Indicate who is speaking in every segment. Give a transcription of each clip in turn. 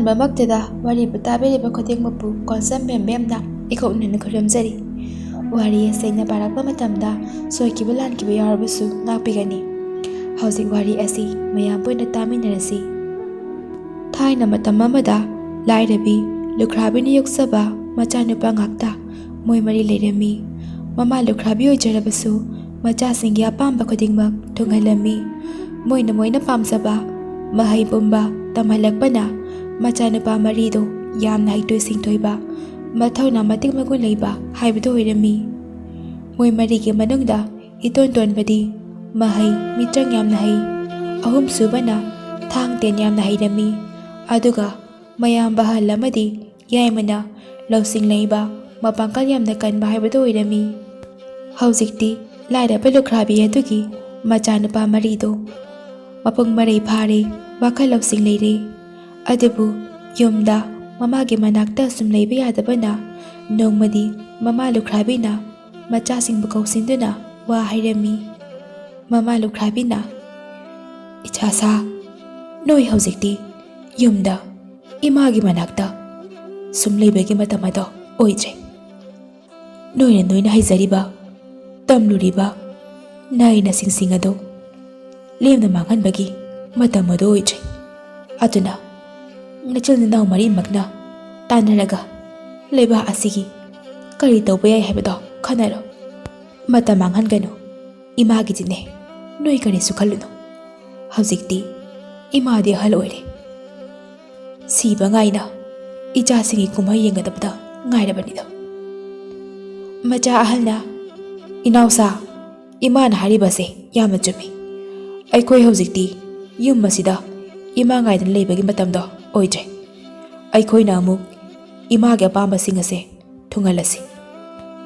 Speaker 1: ꯑꯍꯥꯟꯕꯃꯛꯇꯗ ꯋꯥꯔꯤꯕꯨ ꯇꯥꯕꯤꯔꯤꯕ ꯈꯨꯗꯤꯡꯃꯛꯄꯨ ꯀꯣꯟꯁꯝ ꯕꯦꯝꯕꯦꯝꯅ ꯏꯈꯧꯅꯅ ꯈꯨꯔꯨꯝꯖꯔꯤ꯫ ꯋꯥꯔꯤ ꯑꯁꯤꯅ ꯄꯥꯔꯛꯄ ꯃꯇꯝꯗ ꯁꯣꯏꯈꯤꯕ ꯂꯥꯟꯈꯤꯕ ꯌꯥꯎꯔꯕꯁꯨ ꯉꯥꯛꯄꯤꯒꯅꯤ꯫ ꯍꯧꯖꯤꯛ ꯋꯥꯔꯤ ꯑꯁꯤ ꯃꯌꯥꯝ ꯄꯨꯟꯅ ꯇꯥꯃꯤꯟꯅꯔꯁꯤ꯫ ꯊꯥꯏꯅ ꯃꯇꯝ ꯑꯃꯗ ꯂꯥꯏꯔꯕꯤ ꯂꯨꯈ꯭ꯔꯥꯕꯤꯅ ꯌꯣꯛꯆꯕ ꯃꯆꯥꯅꯨꯄꯥ ꯉꯥꯛꯇ ꯃꯣꯏ ꯃꯔꯤ ꯂꯩꯔꯝꯃꯤ꯫ ꯃꯃꯥ ꯂꯨꯈ꯭ꯔꯥꯕꯤ ꯑꯣꯏꯖꯔꯕꯁꯨ ꯃꯆꯥꯁꯤꯡꯒꯤ ꯑꯄꯥꯝꯕ ꯈꯨꯗꯤꯡꯃꯛ ꯊꯨꯡꯍꯜꯂꯝꯃꯤ꯫ ꯃꯣꯏꯅ ꯄꯥꯝꯖꯕ ꯃꯍꯩ ꯄꯨꯝꯕ ꯇꯝꯍꯜꯂꯛꯄꯅ ꯃꯆꯥꯅꯨꯄꯥ ꯃꯔꯤꯗꯣ ꯌꯥꯝꯅ ꯍꯩꯊꯣꯏ ꯁꯤꯡꯊꯣꯏꯕ, ꯃꯊꯧꯅꯥ ꯃꯇꯤꯛ ꯃꯒꯨꯟ ꯂꯩꯕ ꯍꯥꯏꯕꯗꯨ ꯑꯣꯏꯔꯝꯃꯤ꯫ ꯃꯣꯏ ꯃꯔꯤꯒꯤ ꯃꯅꯨꯡꯗ ꯏꯇꯣꯟ ꯇꯣꯟꯕꯗꯤ ꯃꯍꯩ ꯃꯤꯇ꯭ꯔꯪ ꯌꯥꯝꯅ ꯍꯩ, ꯑꯍꯨꯝꯁꯨꯕꯅ ꯊꯥꯡ ꯇꯦꯟ ꯌꯥꯝꯅ ꯍꯩꯔꯝꯃꯤ, ꯑꯗꯨꯒ ꯃꯌꯥꯝꯕ ꯑꯍꯜ ꯑꯃꯗꯤ ꯌꯥꯏꯃꯅ ꯂꯧꯁꯤꯡ ꯂꯩꯕ ꯃꯄꯥꯡꯒꯜ ꯌꯥꯝꯅ ꯀꯟꯕ ꯍꯥꯏꯕꯗꯨ ꯑꯣꯏꯔꯝꯃꯤ꯫ ꯍꯧꯖꯤꯛꯇꯤ ꯂꯥꯏꯔꯕ ꯂꯨꯈ꯭ꯔꯥꯕꯤ ꯑꯗꯨꯒꯤ ꯃꯆꯥꯅꯨꯄꯥ ꯃꯔꯤꯗꯣ ꯃꯄꯨꯡ ꯃꯔꯩ ꯐꯥꯔꯦ, ꯋꯥꯈꯜ ꯂꯧꯁꯤꯡ ꯂꯩꯔꯦ꯫ ꯑꯗꯨꯕꯨ ꯌꯨꯝꯗ ꯃꯃꯥꯒꯤ ꯃꯅꯥꯛꯇ ꯁꯨꯝ ꯂꯩꯕ ꯌꯥꯗꯕꯅ ꯅꯣꯡꯃꯗꯤ ꯃꯃꯥ ꯂꯨꯈ꯭ꯔꯥꯕꯤꯅ ꯃꯆꯥꯁꯤꯡꯕꯨ ꯀꯧꯁꯤꯟꯗꯨꯅ ꯋꯥ ꯍꯥꯏꯔꯝꯃꯤ꯫ ꯃꯃꯥ ꯂꯨꯈ꯭ꯔꯥꯕꯤꯅ, "ꯏꯆꯥꯁꯥ, ꯅꯣꯏ ꯍꯧꯖꯤꯛꯇꯤ ꯌꯨꯝꯗ ꯏꯃꯥꯒꯤ ꯃꯅꯥꯛꯇ ꯁꯨꯝ ꯂꯩꯕꯒꯤ ꯃꯇꯝ ꯑꯗꯣ ꯑꯣꯏꯗ꯭ꯔꯦ꯫ ꯅꯣꯏꯅ ꯍꯩꯖꯔꯤꯕ, ꯇꯝꯂꯨꯔꯤꯕ ꯅꯍꯩ ꯅꯁꯤꯡꯁꯤꯡ ꯑꯗꯣ ꯂꯦꯝꯅ ꯃꯥꯡꯍꯟꯕꯒꯤ ꯃꯇꯝ ꯑꯗꯨ ꯑꯣꯏꯗ꯭ꯔꯦ꯫ ꯑꯗꯨꯅ ꯅꯆꯤꯜ ꯅꯅꯥꯎ ꯃꯔꯤꯃꯛꯅ ꯇꯥꯟꯅꯔꯒ ꯂꯩꯕꯥꯛ ꯑꯁꯤꯒꯤ ꯀꯔꯤ ꯇꯧꯕ ꯌꯥꯏ ꯍꯥꯏꯕꯗꯣ ꯈꯟꯅꯔꯣ꯫ ꯃꯇꯝ ꯃꯥꯡꯍꯟꯒꯅꯨ꯫ ꯏꯃꯥꯒꯤꯗꯤꯅꯦ ꯅꯣꯏ ꯀꯔꯤꯁꯨ ꯈꯜꯂꯨꯅꯨ꯫ ꯍꯧꯖꯤꯛꯇꯤ ꯏꯃꯥꯗꯤ ꯑꯍꯜ ꯑꯣꯏꯔꯦ, ꯁꯤꯕ ꯉꯥꯏꯅ ꯏꯆꯥꯁꯤꯡꯒꯤ ꯀꯨꯝꯍꯩ ꯌꯦꯡꯒꯗꯕꯗ ꯉꯥꯏꯔꯕꯅꯤꯗꯣ." ꯃꯆꯥ ꯑꯍꯜꯅ, "ꯏꯅꯥꯎꯁꯥ, ꯏꯃꯥꯅ ꯍꯥꯏꯔꯤꯕꯁꯦ ꯌꯥꯝꯅ ꯆꯨꯝꯃꯤ꯫ ꯑꯩꯈꯣꯏ ꯍꯧꯖꯤꯛꯇꯤ ꯌꯨꯝ ꯑꯁꯤꯗ ꯏꯃꯥ ꯉꯥꯏꯗꯅ ꯂꯩꯕꯒꯤ ꯃꯇꯝꯗꯣ ꯑꯣꯏꯗ꯭ꯔꯦ꯫ ꯑꯩꯈꯣꯏꯅ ꯑꯃꯨꯛ ꯏꯃꯥꯒꯤ ꯑꯄꯥꯝꯕꯁꯤꯡ ꯑꯁꯦ ꯊꯨꯡꯍꯜꯂꯁꯤ."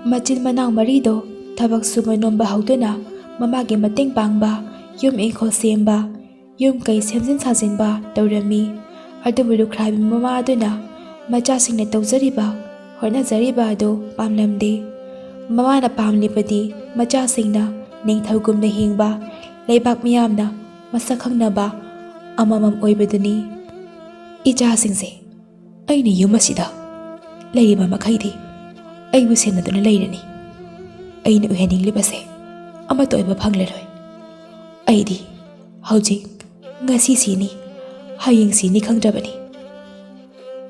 Speaker 1: ꯃꯆꯤꯟ ꯃꯅꯥꯎ ꯃꯔꯤꯗꯣ ꯊꯕꯛ ꯁꯨꯕ ꯅꯣꯝꯕ ꯍꯧꯗꯨꯅ ꯃꯃꯥꯒꯤ ꯃꯇꯦꯡ ꯄꯥꯡꯕ, ꯌꯨꯝ ꯏꯪꯈꯣꯜ ꯁꯦꯝꯕ, ꯌꯨꯝ ꯀꯩ ꯁꯦꯝꯖꯤꯟ ꯁꯥꯖꯤꯟꯕ ꯇꯧꯔꯝꯃꯤ꯫ ꯑꯗꯨꯕꯨ ꯂꯨꯈ꯭ꯔꯥꯕꯤ ꯃꯃꯥ ꯑꯗꯨꯅ ꯃꯆꯥꯁꯤꯡꯅ ꯇꯧꯖꯔꯤꯕ ꯍꯣꯠꯅꯖꯔꯤꯕ ꯑꯗꯨ ꯄꯥꯝꯂꯝꯗꯦ꯫ ꯃꯃꯥꯅ ꯄꯥꯝꯂꯤꯕꯗꯤ ꯃꯆꯥꯁꯤꯡꯅ ꯅꯤꯡꯊꯧꯒꯨꯝꯅ ꯍꯤꯡꯕ, ꯂꯩꯕꯥꯛ ꯃꯤꯌꯥꯝꯅ ꯃꯁꯛ ꯈꯪꯅꯕ ꯑꯃꯃꯝ ꯑꯣꯏꯕꯗꯨꯅꯤ꯫ "ꯏꯆꯥꯁꯤꯡꯁꯦ ꯑꯩꯅ ꯌꯨꯝ ꯑꯁꯤꯗ ꯂꯩꯔꯤꯕ ꯃꯈꯩꯗꯤ ꯑꯩꯕꯨ ꯁꯦꯟꯅꯗꯨꯅ ꯂꯩꯔꯅꯤ꯫ ꯑꯩꯅ ꯑꯣꯏꯍꯟꯅꯤꯡꯂꯤꯕꯁꯦ ꯑꯃꯠꯇ ꯑꯣꯏꯕ ꯐꯪꯂꯔꯣꯏ꯫ ꯑꯩꯗꯤ ꯍꯧꯖꯤꯛ ꯉꯁꯤ ꯁꯤꯅꯤ, ꯍꯌꯦꯡ ꯁꯤꯅꯤ ꯈꯪꯗ꯭ꯔꯕꯅꯤ꯫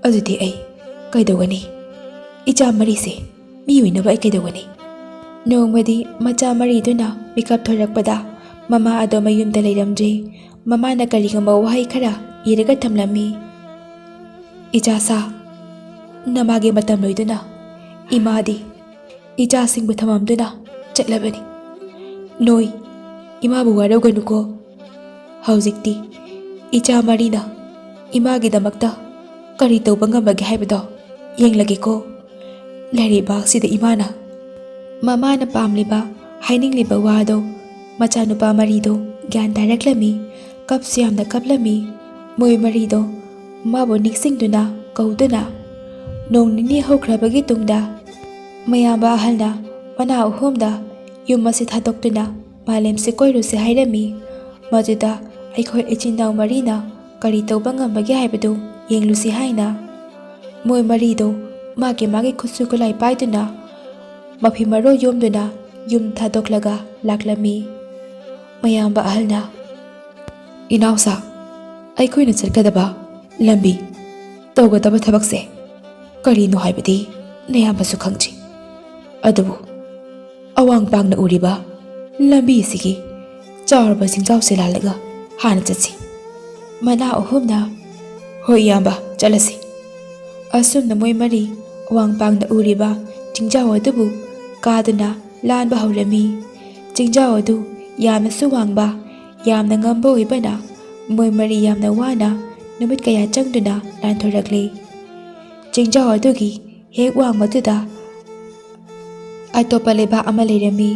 Speaker 1: ꯑꯗꯨꯗꯤ ꯑꯩ ꯀꯩꯗꯧꯒꯅꯤ? ꯏꯆꯥ ꯃꯔꯤꯁꯦ ꯃꯤ ꯑꯣꯏꯅꯕ ꯑꯩ ꯀꯩꯗꯧꯒꯅꯤ?" ꯅꯣꯡꯃꯗꯤ ꯃꯆꯥ ꯃꯔꯤꯗꯨꯅ ꯃꯤꯀꯞ ꯊꯣꯔꯛꯄꯗ ꯃꯃꯥ ꯑꯗꯣ ꯃꯌꯨꯝꯗ ꯂꯩꯔꯝꯗ꯭ꯔꯦ꯫ ꯃꯃꯥꯅ ꯀꯔꯤꯒꯨꯝꯕ ꯋꯥꯍꯩ ꯈꯔ ꯏꯔꯒ ꯊꯝꯂꯝꯃꯤ꯫ "ꯏꯆꯥꯁꯥ, ꯅꯃꯥꯒꯤ ꯃꯇꯝ ꯂꯣꯏꯗꯨꯅ ꯏꯃꯥꯗꯤ ꯏꯆꯥꯁꯤꯡꯕꯨ ꯊꯃꯝꯗꯨꯅ ꯆꯠꯂꯕꯅꯤ꯫ ꯅꯣꯏ ꯏꯃꯥꯕꯨ ꯋꯥꯔꯧꯒꯅꯨꯀꯣ꯫ ꯍꯧꯖꯤꯛꯇꯤ ꯏꯆꯥ ꯃꯔꯤꯅ ꯏꯃꯥꯒꯤꯗꯃꯛꯇ ꯀꯔꯤ ꯇꯧꯕ ꯉꯝꯕꯒꯦ ꯍꯥꯏꯕꯗꯣ ꯌꯦꯡꯂꯒꯦꯀꯣ꯫ ꯂꯩꯔꯤꯕꯥꯛꯁꯤꯗ ꯏꯃꯥꯅ..." ꯃꯃꯥꯅ ꯄꯥꯝꯂꯤꯕ, ꯍꯥꯏꯅꯤꯡꯂꯤꯕ ꯋꯥꯗꯣ ꯃꯆꯥꯅꯨꯄꯥ ꯃꯔꯤꯗꯣ ꯒ꯭ꯌꯥꯟ ꯇꯥꯔꯛꯂꯝꯃꯤ, ꯀꯞꯁꯨ ꯌꯥꯝꯅ ꯀꯞꯂꯝꯃꯤ꯫ ꯃꯣꯏ ꯃꯔꯤꯗꯣ ꯃꯥꯕꯨ ꯅꯤꯡꯁꯤꯡꯗꯨꯅ ꯀꯧꯗꯨꯅ ꯅꯣꯡ ꯅꯤꯅꯤ ꯍꯧꯈ꯭ꯔꯕꯒꯤ ꯇꯨꯡꯗ ꯃꯌꯥꯝꯕ ꯑꯍꯜꯅ ꯃꯅꯥ ꯑꯍꯨꯝꯗ ꯌꯨꯝ ꯑꯁꯤ ꯊꯥꯗꯣꯛꯇꯨꯅ ꯃꯥꯂꯦꯝꯁꯤ ꯀꯣꯏꯔꯨꯁꯤ ꯍꯥꯏꯔꯝꯃꯤ꯫ ꯃꯗꯨꯗ ꯑꯩꯈꯣꯏ ꯏꯆꯤꯟ ꯏꯅꯥꯎ ꯃꯔꯤꯅ ꯀꯔꯤ ꯇꯧꯕ ꯉꯝꯕꯒꯦ ꯍꯥꯏꯕꯗꯨ ꯌꯦꯡꯂꯨꯁꯤ ꯍꯥꯏꯅ ꯃꯣꯏ ꯃꯔꯤꯗꯣ ꯃꯥꯒꯤ ꯈꯨꯠꯁꯨ ꯈꯨꯠꯂꯥꯏ ꯄꯥꯏꯗꯨꯅ ꯃꯐꯤ ꯃꯔꯣꯜ ꯌꯣꯝꯗꯨꯅ ꯌꯨꯝ ꯊꯥꯗꯣꯛꯂꯒ ꯂꯥꯛꯂꯝꯃꯤ꯫ ꯃꯌꯥꯝꯕ ꯑꯍꯜꯅ, "ꯏꯅꯥꯎꯁꯥ, ꯑꯩꯈꯣꯏꯅ ꯆꯠꯀꯗꯕ ꯂꯝꯕꯤ, ꯇꯧꯒꯗꯕ ꯊꯕꯛꯁꯦ ꯀꯔꯤꯅꯣ ꯍꯥꯏꯕꯗꯤ ꯅꯌꯥꯝꯕꯁꯨ ꯈꯪꯗ꯭ꯔꯤ꯫ ꯑꯗꯨꯕꯨ ꯑꯋꯥꯡ ꯄꯥꯡꯅ ꯎꯔꯤꯕ ꯂꯝꯕꯤ ꯑꯁꯤꯒꯤ ꯆꯥꯎꯔꯕ ꯆꯤꯡꯖꯥꯎꯁꯦ ꯂꯥꯜꯂꯒ ꯍꯥꯟꯅ ꯆꯠꯁꯤ." ꯃꯅꯥ ꯑꯍꯨꯝꯅ, "ꯍꯣꯏ ꯏꯌꯥꯝꯕ, ꯆꯠꯂꯁꯤ." ꯑꯁꯨꯝꯅ ꯃꯣꯏ ꯃꯔꯤ ꯑꯋꯥꯡ ꯄꯥꯡꯅ ꯎꯔꯤꯕ ꯆꯤꯡꯖꯥꯎ ꯑꯗꯨꯕꯨ ꯀꯥꯗꯨꯅ ꯂꯥꯟꯕ ꯍꯧꯔꯝꯃꯤ꯫ ꯆꯤꯡꯖꯥꯎ ꯑꯗꯨ ꯌꯥꯝꯅꯁꯨ ꯋꯥꯡꯕ, ꯌꯥꯝꯅ ꯉꯝꯕ ꯑꯣꯏꯕꯅ ꯃꯣꯏ ꯃꯔꯤ ꯌꯥꯝꯅ ꯋꯥꯅ ꯅꯨꯃꯤꯠ ꯀꯌꯥ ꯆꯪꯗꯨꯅ ꯂꯥꯟꯊꯣꯔꯛꯂꯤ꯫ ꯆꯤꯡꯖꯥꯎ ꯑꯗꯨꯒꯤ ꯍꯦꯛ ꯋꯥꯡꯃꯗꯨꯗ ꯑꯇꯣꯞꯄ ꯂꯩꯕꯥꯛ ꯑꯃ ꯂꯩꯔꯝꯃꯤ꯫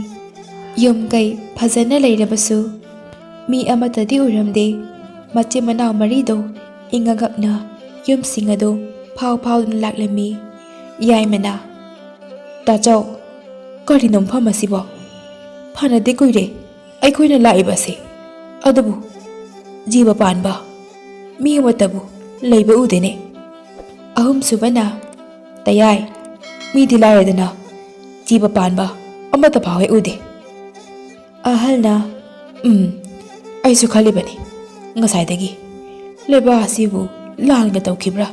Speaker 1: ꯌꯨꯝ ꯀꯩ ꯐꯖꯅ ꯂꯩꯔꯕꯁꯨ ꯃꯤ ꯑꯃꯠꯇꯗꯤ ꯎꯔꯝꯗꯦ꯫ ꯃꯆꯤꯟ ꯃꯅꯥꯎ ꯃꯔꯤꯗꯣ ꯏꯉꯛꯉꯛꯅ ꯌꯨꯝꯁꯤꯡ ꯑꯗꯨ ꯐꯥꯎꯗꯨꯅ ꯂꯥꯛꯂꯝꯃꯤ꯫ ꯌꯥꯏꯃꯅ, "ꯇꯥꯆꯧ, ꯀꯔꯤꯅꯣ ꯃꯐꯝ ꯑꯁꯤꯕꯣ? ꯐꯅꯗꯤ ꯀꯨꯏꯔꯦ ꯑꯩꯈꯣꯏꯅ ꯂꯥꯛꯏꯕꯁꯦ, ꯑꯗꯨꯕꯨ ꯖꯤꯕ ꯄꯥꯟꯕ ꯃꯤ ꯑꯃꯠꯇꯕꯨ ꯂꯩꯕ ꯎꯗꯦꯅꯦ꯫ ꯑꯍꯨꯝꯁꯨꯕꯅ ꯇꯌꯥꯏ ꯃꯤꯗꯤ ꯂꯥꯏꯔꯗꯅ ꯖꯤꯕ ꯄꯥꯟꯕ ꯑꯃꯠꯇ ꯐꯥꯎ ꯍꯦꯛ ꯎꯗꯦ꯫ ꯑꯍꯜꯅ ꯑꯩꯁꯨ ꯈꯜꯂꯤꯕꯅꯤ ꯉꯁꯥꯏꯗꯒꯤ ꯂꯩꯕꯥꯛ ꯑꯁꯤꯕꯨ ꯂꯥꯟꯒ ꯇꯧꯈꯤꯕ꯭ꯔꯥ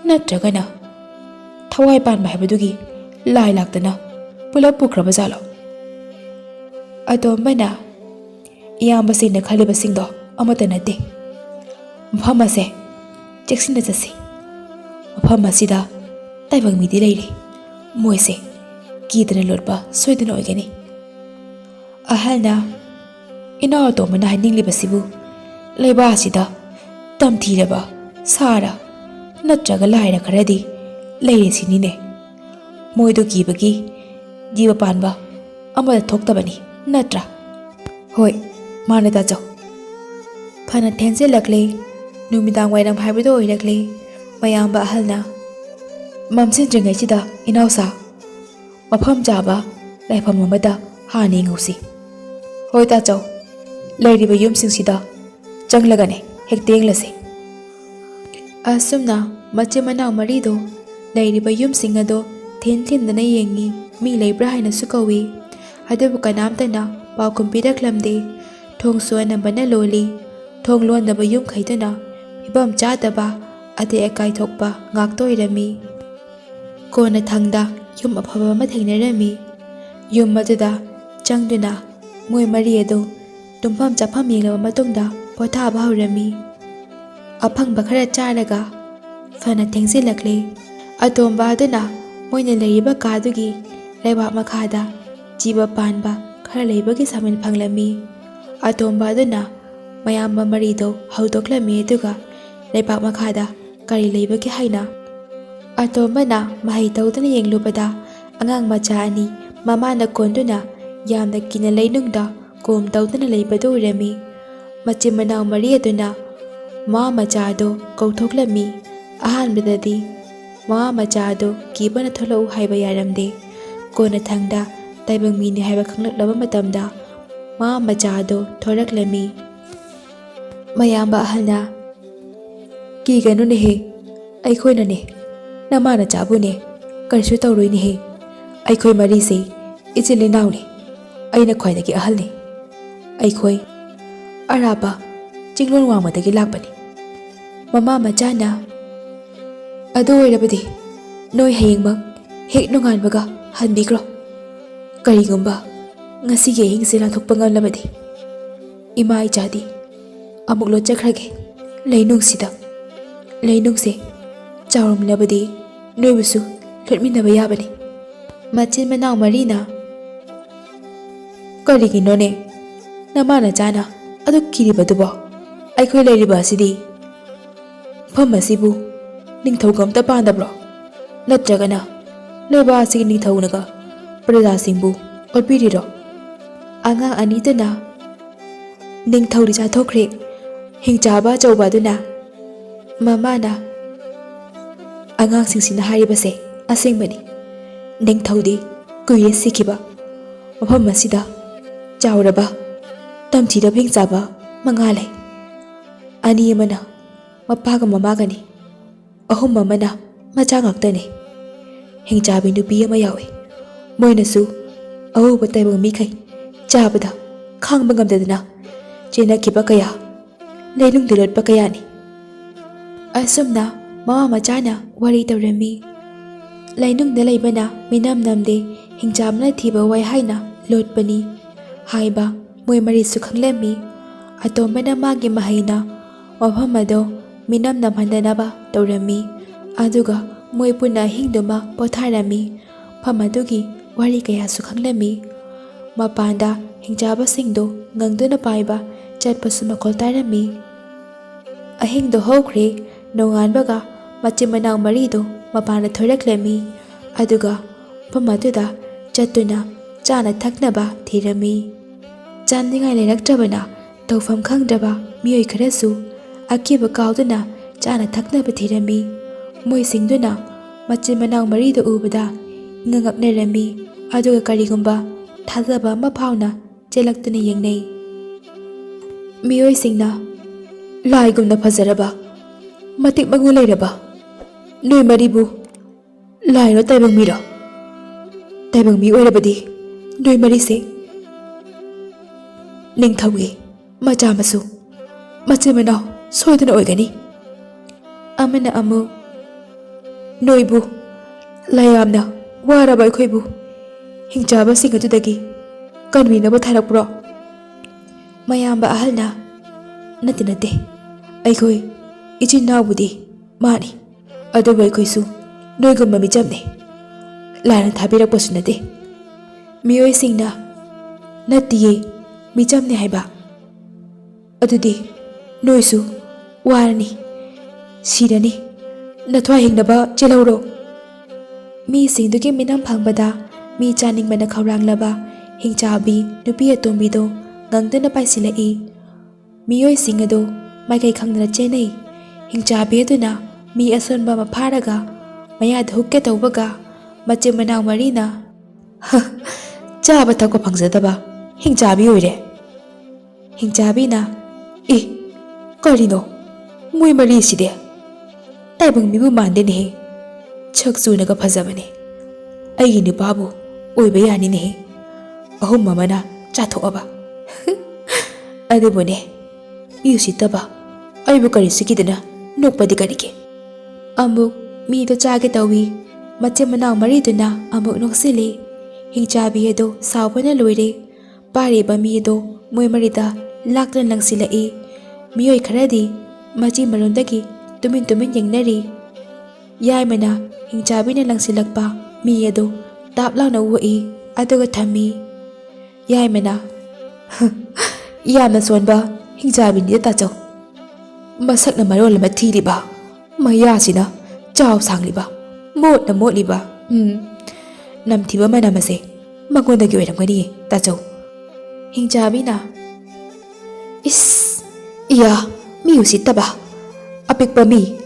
Speaker 1: ꯅꯠꯇ꯭ꯔꯒꯅ ꯊꯋꯥꯏ ꯄꯥꯟꯕ ꯍꯥꯏꯕꯗꯨꯒꯤ ꯂꯥꯏ ꯂꯥꯛꯇꯅ ꯄꯨꯂꯞ ꯄꯨꯈ꯭ꯔꯕ ꯖꯥꯠꯂꯣ? ꯑꯇꯣꯝꯕꯅ ꯏꯌꯥꯝꯕꯁꯤꯡꯅ ꯈꯜꯂꯤꯕꯁꯤꯡꯗꯣ ꯑꯃꯠꯇ ꯅꯠꯇꯦ꯫ ꯃꯐꯝ ꯑꯁꯦ ꯆꯦꯛꯁꯤꯟꯅ ꯆꯠꯁꯤ꯫ ꯃꯐꯝ ꯑꯁꯤꯗ ꯇꯥꯏꯕꯪ ꯃꯤꯗꯤ ꯂꯩꯔꯤ꯫ ꯃꯣꯏꯁꯦ ꯀꯤꯗꯅ ꯂꯣꯠꯄ ꯁꯣꯏꯗꯅ ꯑꯣꯏꯒꯅꯤ꯫ ꯑꯍꯜꯅ ꯏꯅꯥꯎ ꯑꯇꯣꯝꯕꯅ ꯍꯥꯏꯅꯤꯡꯂꯤꯕꯁꯤꯕꯨ ꯂꯩꯕꯥꯛ ꯑꯁꯤꯗ ꯇꯝꯊꯤꯔꯕ ꯁꯥꯔ ꯅꯠꯇ꯭ꯔꯒ ꯂꯥꯏꯔ ꯈꯔꯗꯤ ꯂꯩꯔꯦ ꯁꯤꯅꯤꯅꯦ꯫ ꯃꯣꯏꯗꯨ ꯀꯤꯕꯒꯤ ꯖꯤꯕ ꯄꯥꯟꯕ ꯑꯃꯗ ꯊꯣꯛꯇꯕꯅꯤ ꯅꯠꯇ꯭ꯔꯥ? ꯍꯣꯏ ꯃꯥꯅꯦ ꯇꯥꯆꯧ꯫ ꯐꯅ ꯊꯦꯡꯖꯤꯜꯂꯛꯂꯦ꯫ ꯅꯨꯃꯤꯗꯥꯡ ꯋꯥꯏꯔꯝ ꯍꯥꯏꯕꯗꯨ ꯑꯣꯏꯔꯛꯂꯦ꯫ ꯃꯌꯥꯝꯕ ꯑꯍꯜꯅ ꯃꯝꯁꯤꯟꯗ꯭ꯔꯤꯉꯩꯁꯤꯗ ꯏꯅꯥꯎꯁꯥ ꯃꯐꯝ ꯆꯥꯕ ꯂꯥꯏꯐꯝ ꯑꯃꯗ ꯍꯥꯟꯅ ꯌꯦꯡꯍꯧꯁꯤ꯫ ꯍꯣꯏ ꯇꯥꯆꯧ, ꯂꯩꯔꯤꯕ ꯌꯨꯝꯁꯤꯡꯁꯤꯗ ꯆꯪꯂꯒꯅꯦ ꯍꯦꯛꯇ ꯌꯦꯡꯂꯁꯤ꯫ ꯑꯁꯨꯝꯅ ꯃꯆꯤꯟ ꯃꯅꯥꯎ ꯃꯔꯤꯗꯣ ꯂꯩꯔꯤꯕ ꯌꯨꯝꯁꯤꯡ ꯑꯗꯣ ꯊꯤꯟꯗꯅ ꯌꯦꯡꯉꯤ꯫ ꯃꯤ ꯂꯩꯕ꯭ꯔꯥ ꯍꯥꯏꯅꯁꯨ ꯀꯧꯏ꯫ ꯑꯗꯨꯕꯨ ꯀꯅꯥꯝꯇꯅ ꯄꯥꯎꯈꯨꯝ ꯄꯤꯔꯛꯂꯝꯗꯦ꯫ ꯊꯣꯡꯁꯨ ꯑꯅꯝꯕꯅ ꯂꯣꯜꯂꯤ꯫ ꯊꯣꯡ ꯂꯣꯟꯗꯕ ꯌꯨꯝꯈꯩꯗꯨꯅ ꯐꯤꯕꯝ ꯆꯥꯗꯕ ꯑꯇꯦꯛ ꯑꯀꯥꯏ ꯊꯣꯛꯄ ꯉꯥꯛꯇ ꯑꯣꯏꯔꯝꯃꯤ꯫ ꯀꯣꯟꯅ ꯊꯪꯗ ꯌꯨꯝ ꯑꯐꯕ ꯑꯃ ꯊꯦꯡꯅꯔꯝꯃꯤ꯫ ꯌꯨꯝ ꯑꯗꯨꯗ ꯆꯪꯗꯨꯅ ꯃꯣꯏ ꯃꯔꯤ ꯑꯗꯨ ꯇꯨꯝꯐꯝ ꯆꯥꯐꯝ ꯌꯦꯡꯂꯕ ꯃꯇꯨꯡꯗ ꯄꯣꯊꯥꯕ ꯍꯧꯔꯝꯃꯤ꯫ ꯑꯐꯪꯕ ꯈꯔ ꯆꯥꯔꯒ ꯐꯅ ꯊꯦꯡꯖꯤꯜꯂꯛꯂꯦ꯫ ꯑꯇꯣꯝꯕ ꯑꯗꯨꯅ ꯃꯣꯏꯅ ꯂꯩꯔꯤꯕ ꯀꯥꯗꯨꯒꯤ ꯂꯩꯕꯥꯛ ꯃꯈꯥꯗ ꯖꯤꯕ ꯄꯥꯟꯕ ꯈꯔ ꯂꯩꯕꯒꯤ ꯁꯥꯃꯤꯜ ꯐꯪꯂꯝꯃꯤ꯫ ꯑꯇꯣꯝꯕ ꯑꯗꯨꯅ ꯃꯌꯥꯝꯕ ꯃꯔꯤꯗꯣ ꯍꯧꯗꯣꯛꯂꯝꯃꯤ ꯑꯗꯨꯒ ꯂꯩꯕꯥꯛ ꯃꯈꯥꯗ ꯀꯔꯤ ꯂꯩꯕꯒꯦ ꯍꯥꯏꯅ ꯑꯇꯣꯝꯕꯅ ꯃꯍꯩ ꯇꯧꯗꯨꯅ ꯌꯦꯡꯂꯨꯕꯗ ꯑꯉꯥꯡ ꯃꯆꯥ ꯑꯅꯤ ꯃꯃꯥꯅ ꯀꯣꯟꯗꯨꯅ ꯌꯥꯝꯅ ꯀꯤꯅ ꯂꯩꯅꯨꯡꯗ ꯀꯣꯝ ꯇꯧꯗꯨꯅ ꯂꯩꯕꯗꯨ ꯎꯔꯝꯃꯤ꯫ ꯃꯆꯤꯟ ꯃꯅꯥꯎ ꯃꯔꯤ ꯑꯗꯨꯅ ꯃꯃꯥ ꯃꯆꯥ ꯑꯗꯨ ꯀꯧꯊꯣꯛꯂꯝꯃꯤ꯫ ꯑꯍꯥꯟꯕꯗꯗꯤ ꯃꯃꯥ ꯃꯆꯥ ꯑꯗꯨ ꯀꯤꯕꯅ ꯊꯣꯛꯂꯛꯎ ꯍꯥꯏꯕ ꯌꯥꯔꯝꯗꯦ꯫ ꯀꯣꯟꯅ ꯊꯪꯗ ꯇꯥꯏꯕꯪ ꯃꯤꯅꯤ ꯍꯥꯏꯕ ꯈꯪꯂꯛꯂꯕ ꯃꯇꯝꯗ ꯃꯃꯥ ꯃꯆꯥ ꯑꯗꯨ ꯊꯣꯔꯛꯂꯝꯃꯤ꯫ ꯃꯌꯥꯝꯕ ꯑꯍꯜꯅ ꯀꯤꯒꯅꯨꯅꯦꯍꯦ, ꯑꯩꯈꯣꯏꯅꯅꯦ ꯅꯃꯥ ꯅꯆꯥꯕꯨꯅꯦ ꯀꯔꯤꯁꯨ ꯇꯧꯔꯣꯏꯅꯦꯍꯦ꯫ ꯑꯩꯈꯣꯏ ꯃꯔꯤꯁꯦ ꯏꯆꯤꯜ ꯏꯅꯥꯎꯅꯤ꯫ ꯑꯩꯅ ꯈ꯭ꯋꯥꯏꯗꯒꯤ ꯑꯍꯜꯅꯤ꯫ ꯑꯩꯈꯣꯏ ꯑꯔꯥꯞꯄ ꯆꯤꯡꯂꯣꯟ ꯋꯥꯡꯃꯗꯒꯤ ꯂꯥꯛꯄꯅꯤ꯫ ꯃꯃꯥ ꯃꯆꯥꯅ ꯑꯗꯨ ꯑꯣꯏꯔꯕꯗꯤ ꯅꯣꯏ ꯍꯌꯦꯡꯃꯛ ꯍꯦꯛ ꯅꯣꯡꯉꯥꯟꯕꯒ ꯍꯟꯕꯤꯈ꯭ꯔꯣ꯫ ꯀꯔꯤꯒꯨꯝꯕ ꯉꯁꯤꯒꯤ ꯑꯍꯤꯡꯁꯦ ꯂꯥꯟꯊꯣꯛꯄ ꯉꯝꯂꯕꯗꯤ ꯏꯃꯥ ꯏꯆꯥꯗꯤ ꯑꯃꯨꯛ ꯂꯣꯠꯆꯈ꯭ꯔꯒꯦ ꯂꯩꯅꯨꯡꯁꯤꯗ꯫ ꯂꯩꯅꯨꯡꯁꯦ ꯆꯥꯎꯔꯝꯂꯕꯗꯤ ꯅꯣꯏꯕꯨꯁꯨ ꯂꯣꯠꯃꯤꯟꯅꯕ ꯌꯥꯕꯅꯤ꯫ ꯃꯆꯤꯟ ꯃꯅꯥꯎ ꯃꯔꯤꯅ ꯀꯔꯤꯒꯤꯅꯣꯅꯦ ꯅꯃꯥ ꯅꯆꯥꯅ ꯑꯗꯨꯛ ꯀꯤꯔꯤꯕꯗꯨꯕꯣ? ꯑꯩꯈꯣꯏ ꯂꯩꯔꯤꯕ ꯑꯁꯤꯗꯤ ꯃꯐꯝ ꯑꯁꯤꯕꯨ ꯅꯤꯡꯊꯧꯒ ꯑꯝꯇ ꯄꯥꯟꯗꯕ꯭ꯔꯣ? ꯅꯠꯇ꯭ꯔꯒꯅ ꯂꯩꯕꯥꯛ ꯑꯁꯤꯒꯤ ꯅꯤꯡꯊꯧꯅꯒ ꯄ꯭ꯔꯖꯥꯁꯤꯡꯕꯨ ꯑꯣꯠꯄꯤꯔꯤꯔꯣ? ꯑꯉꯥꯡ ꯑꯅꯤꯗꯨꯅ ꯅꯤꯡꯊꯧꯗꯤ ꯆꯥꯊꯣꯛꯈ꯭ꯔꯦ꯫ ꯍꯤꯡꯆꯥꯕ ꯑꯆꯧꯕ ꯑꯗꯨꯅ ꯃꯃꯥꯅ ꯑꯉꯥꯡꯁꯤꯡꯁꯤꯅ ꯍꯥꯏꯔꯤꯕꯁꯦ ꯑꯁꯦꯡꯕꯅꯤ꯫ ꯅꯤꯡꯊꯧꯗꯤ ꯀꯨꯏꯔꯦ ꯁꯤꯈꯤꯕ꯫ ꯃꯐꯝ ꯑꯁꯤꯗ ꯆꯥꯎꯔꯕ ꯇꯝꯊꯤꯔꯕ ꯍꯤꯡꯆꯥꯕ ꯃꯉꯥ ꯂꯩ꯫ ꯑꯅꯤ ꯑꯃꯅ ꯃꯄꯥꯒ ꯃꯃꯥꯒꯅꯤ꯫ ꯑꯍꯨꯝ ꯑꯃꯅ ꯃꯆꯥ ꯉꯥꯛꯇꯅꯤ꯫ ꯍꯤꯡꯆꯥꯕꯤ ꯅꯨꯄꯤ ꯑꯃ ꯌꯥꯎꯏ꯫ ꯃꯣꯏꯅꯁꯨ ꯑꯎꯕ ꯇꯥꯏꯕꯪ ꯃꯤꯈꯩ ꯆꯥꯕꯗ ꯈꯥꯡꯕ ꯉꯝꯗꯗꯅ ꯆꯦꯟꯅꯈꯤꯕ ꯀꯌꯥ, ꯂꯩꯅꯨꯡꯗ ꯂꯣꯠꯄ ꯀꯌꯥꯅꯤ꯫ ꯑꯁꯨꯝꯅ ꯃꯃꯥ ꯃꯆꯥꯅ ꯋꯥꯔꯤ ꯇꯧꯔꯝꯃꯤ꯫ ꯂꯩꯅꯨꯡꯗ ꯂꯩꯕꯅ ꯃꯤꯅꯝ ꯅꯝꯗꯦ, ꯍꯤꯡꯆꯥꯕꯅ ꯊꯤꯕ ꯋꯥꯏ ꯍꯥꯏꯅ ꯂꯣꯠꯄꯅꯤ ꯍꯥꯏꯕ ꯃꯣꯏ ꯃꯔꯤꯁꯨ ꯈꯪꯂꯝꯃꯤ꯫ ꯑꯇꯣꯝꯕꯅ ꯃꯥꯒꯤ ꯃꯍꯩꯅ ꯃꯐꯝ ꯑꯗꯣ ꯃꯤꯅꯝ ꯅꯝꯍꯟꯗꯅꯕ ꯇꯧꯔꯝꯃꯤ꯫ ꯑꯗꯨꯒ ꯃꯣꯏ ꯄꯨꯟꯅ ꯑꯍꯤꯡꯗꯨꯃ ꯄꯣꯊꯥꯔꯝꯃꯤ꯫ ꯃꯐꯝ ꯑꯗꯨꯒꯤ ꯋꯥꯔꯤ ꯀꯌꯥꯁꯨ ꯈꯪꯂꯝꯃꯤ꯫ ꯃꯄꯥꯟꯗ ꯍꯤꯡꯆꯥꯕꯁꯤꯡꯗꯨ ꯉꯪꯗꯨꯅ ꯄꯥꯏꯕ ꯆꯠꯄꯁꯨ ꯃꯈꯣꯜ ꯇꯥꯔꯝꯃꯤ꯫ ꯑꯍꯤꯡꯗꯨ ꯍꯧꯈ꯭ꯔꯦ꯫ ꯅꯣꯡꯉꯥꯟꯕꯒ ꯃꯆꯤꯟ ꯃꯅꯥꯎ ꯃꯔꯤꯗꯨ ꯃꯄꯥꯟꯗ ꯊꯣꯔꯛꯂꯝꯃꯤ꯫ ꯑꯗꯨꯒ ꯃꯐꯝ ꯑꯗꯨꯗ ꯆꯠꯇꯨꯅ ꯆꯥꯅ ꯊꯛꯅꯕ ꯊꯤꯔꯝꯃꯤ꯫ ꯆꯥꯅꯤꯡꯉꯥꯏ ꯂꯩꯔꯛꯇ꯭ꯔꯕꯅ ꯇꯧꯐꯝ ꯈꯪꯗ꯭ꯔꯕ ꯃꯤꯑꯣꯏ ꯈꯔꯁꯨ ꯑꯀꯤꯕ ꯀꯥꯎꯗꯨꯅ ꯆꯥꯅ ꯊꯛꯅꯕ ꯊꯤꯔꯝꯃꯤ꯫ ꯃꯣꯏꯁꯤꯡꯗꯨꯅ ꯃꯆꯤꯟ ꯃꯅꯥꯎ ꯃꯔꯤꯗꯨ ꯎꯕꯗ ꯉꯛꯅꯔꯝꯃꯤ꯫ ꯑꯗꯨꯒ ꯀꯔꯤꯒꯨꯝꯕ ꯊꯥꯖꯕ ꯑꯃ ꯐꯥꯎꯅ ꯆꯦꯜꯂꯛꯇꯨꯅ ꯌꯦꯡꯅꯩ꯫ ꯃꯤꯑꯣꯏꯁꯤꯡꯅ ꯂꯥꯏꯒꯨꯝꯅ ꯐꯖꯔꯕ, ꯃꯇꯤꯛ ꯃꯒꯨꯟ ꯂꯩꯔꯕ Noi maribu lairo taibang miro. Taibang mi oirabadi noi marise ningthaugi macha masu mache manao soiduna oigani. Amana amu noibu layamna waraba aikoibu hingchaba sing adudagi kanwinaba tharakpro. Mayamba ahalna nati nate aikoi ichin naubudi mani aduba aikoisu noigumba mijamne lana thabirakpasu nate. Miyoi singna natiye mijamne haiba adudi noisu warani sirani nathwa hingnaba chelauro. Mi singdugi minam phangbada mi chaningmana khawranglaba hingchabi nupi atombido ngangdana paisilai. Miyoi singado maikai khangna chenai hingchabi aduna mi asonba mafaraga maya dhukke tawbaga mache manau marina chaba thakwa phangsadaba hingchabi oire. Hingchabina karino moi mari side taibang mibu mande ne chaksunaga phajabane aigi nupabu oiba yani ne ahum mamana chathoaba adebone yusitaba aibu kari sikidana nokpadi karike. Amuk mi to chage tawi mache manau mari duna amuk noksile hingchabi edo sawbana loire pare ba mi edo moi marida lakna langsilai. Miyoi kharadi machi malondagi tumin tumin yengnari. Yaimana hingchabina langsilakpa mi edo taplawna woi aduga thammi. Yaimana yamna sonba hingchabini tachaw masakna marol ama thiriba mayasina chaw sangliba motna motliba namthiba manamase magondagi oiramgani tachaw. Hingchabina is iya mi usitaba apikpa mi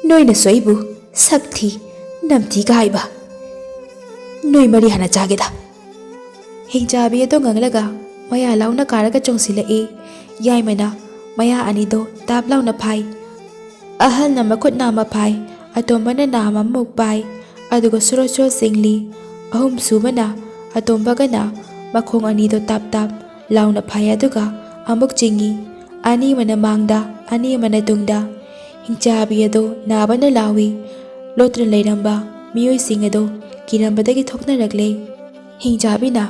Speaker 1: noina soibu sakthi namthi gaiba noi mari hana chageda. Hingchabi edo nganglaga maya launa karaga chongsilai. Yaimana maya anido taplauna phai ahalna makut nama phai atombana nama mukpai aduga suro suro singli. Ahum subana atombagana makhong anido tap tap launa phai aduga amuk chingi. Ani mana mangda ani mana tungda. Hingchabi edo nabana lawi lotra leiramba miyoi sing edo kirambadagi thoknaragle. Hingchabina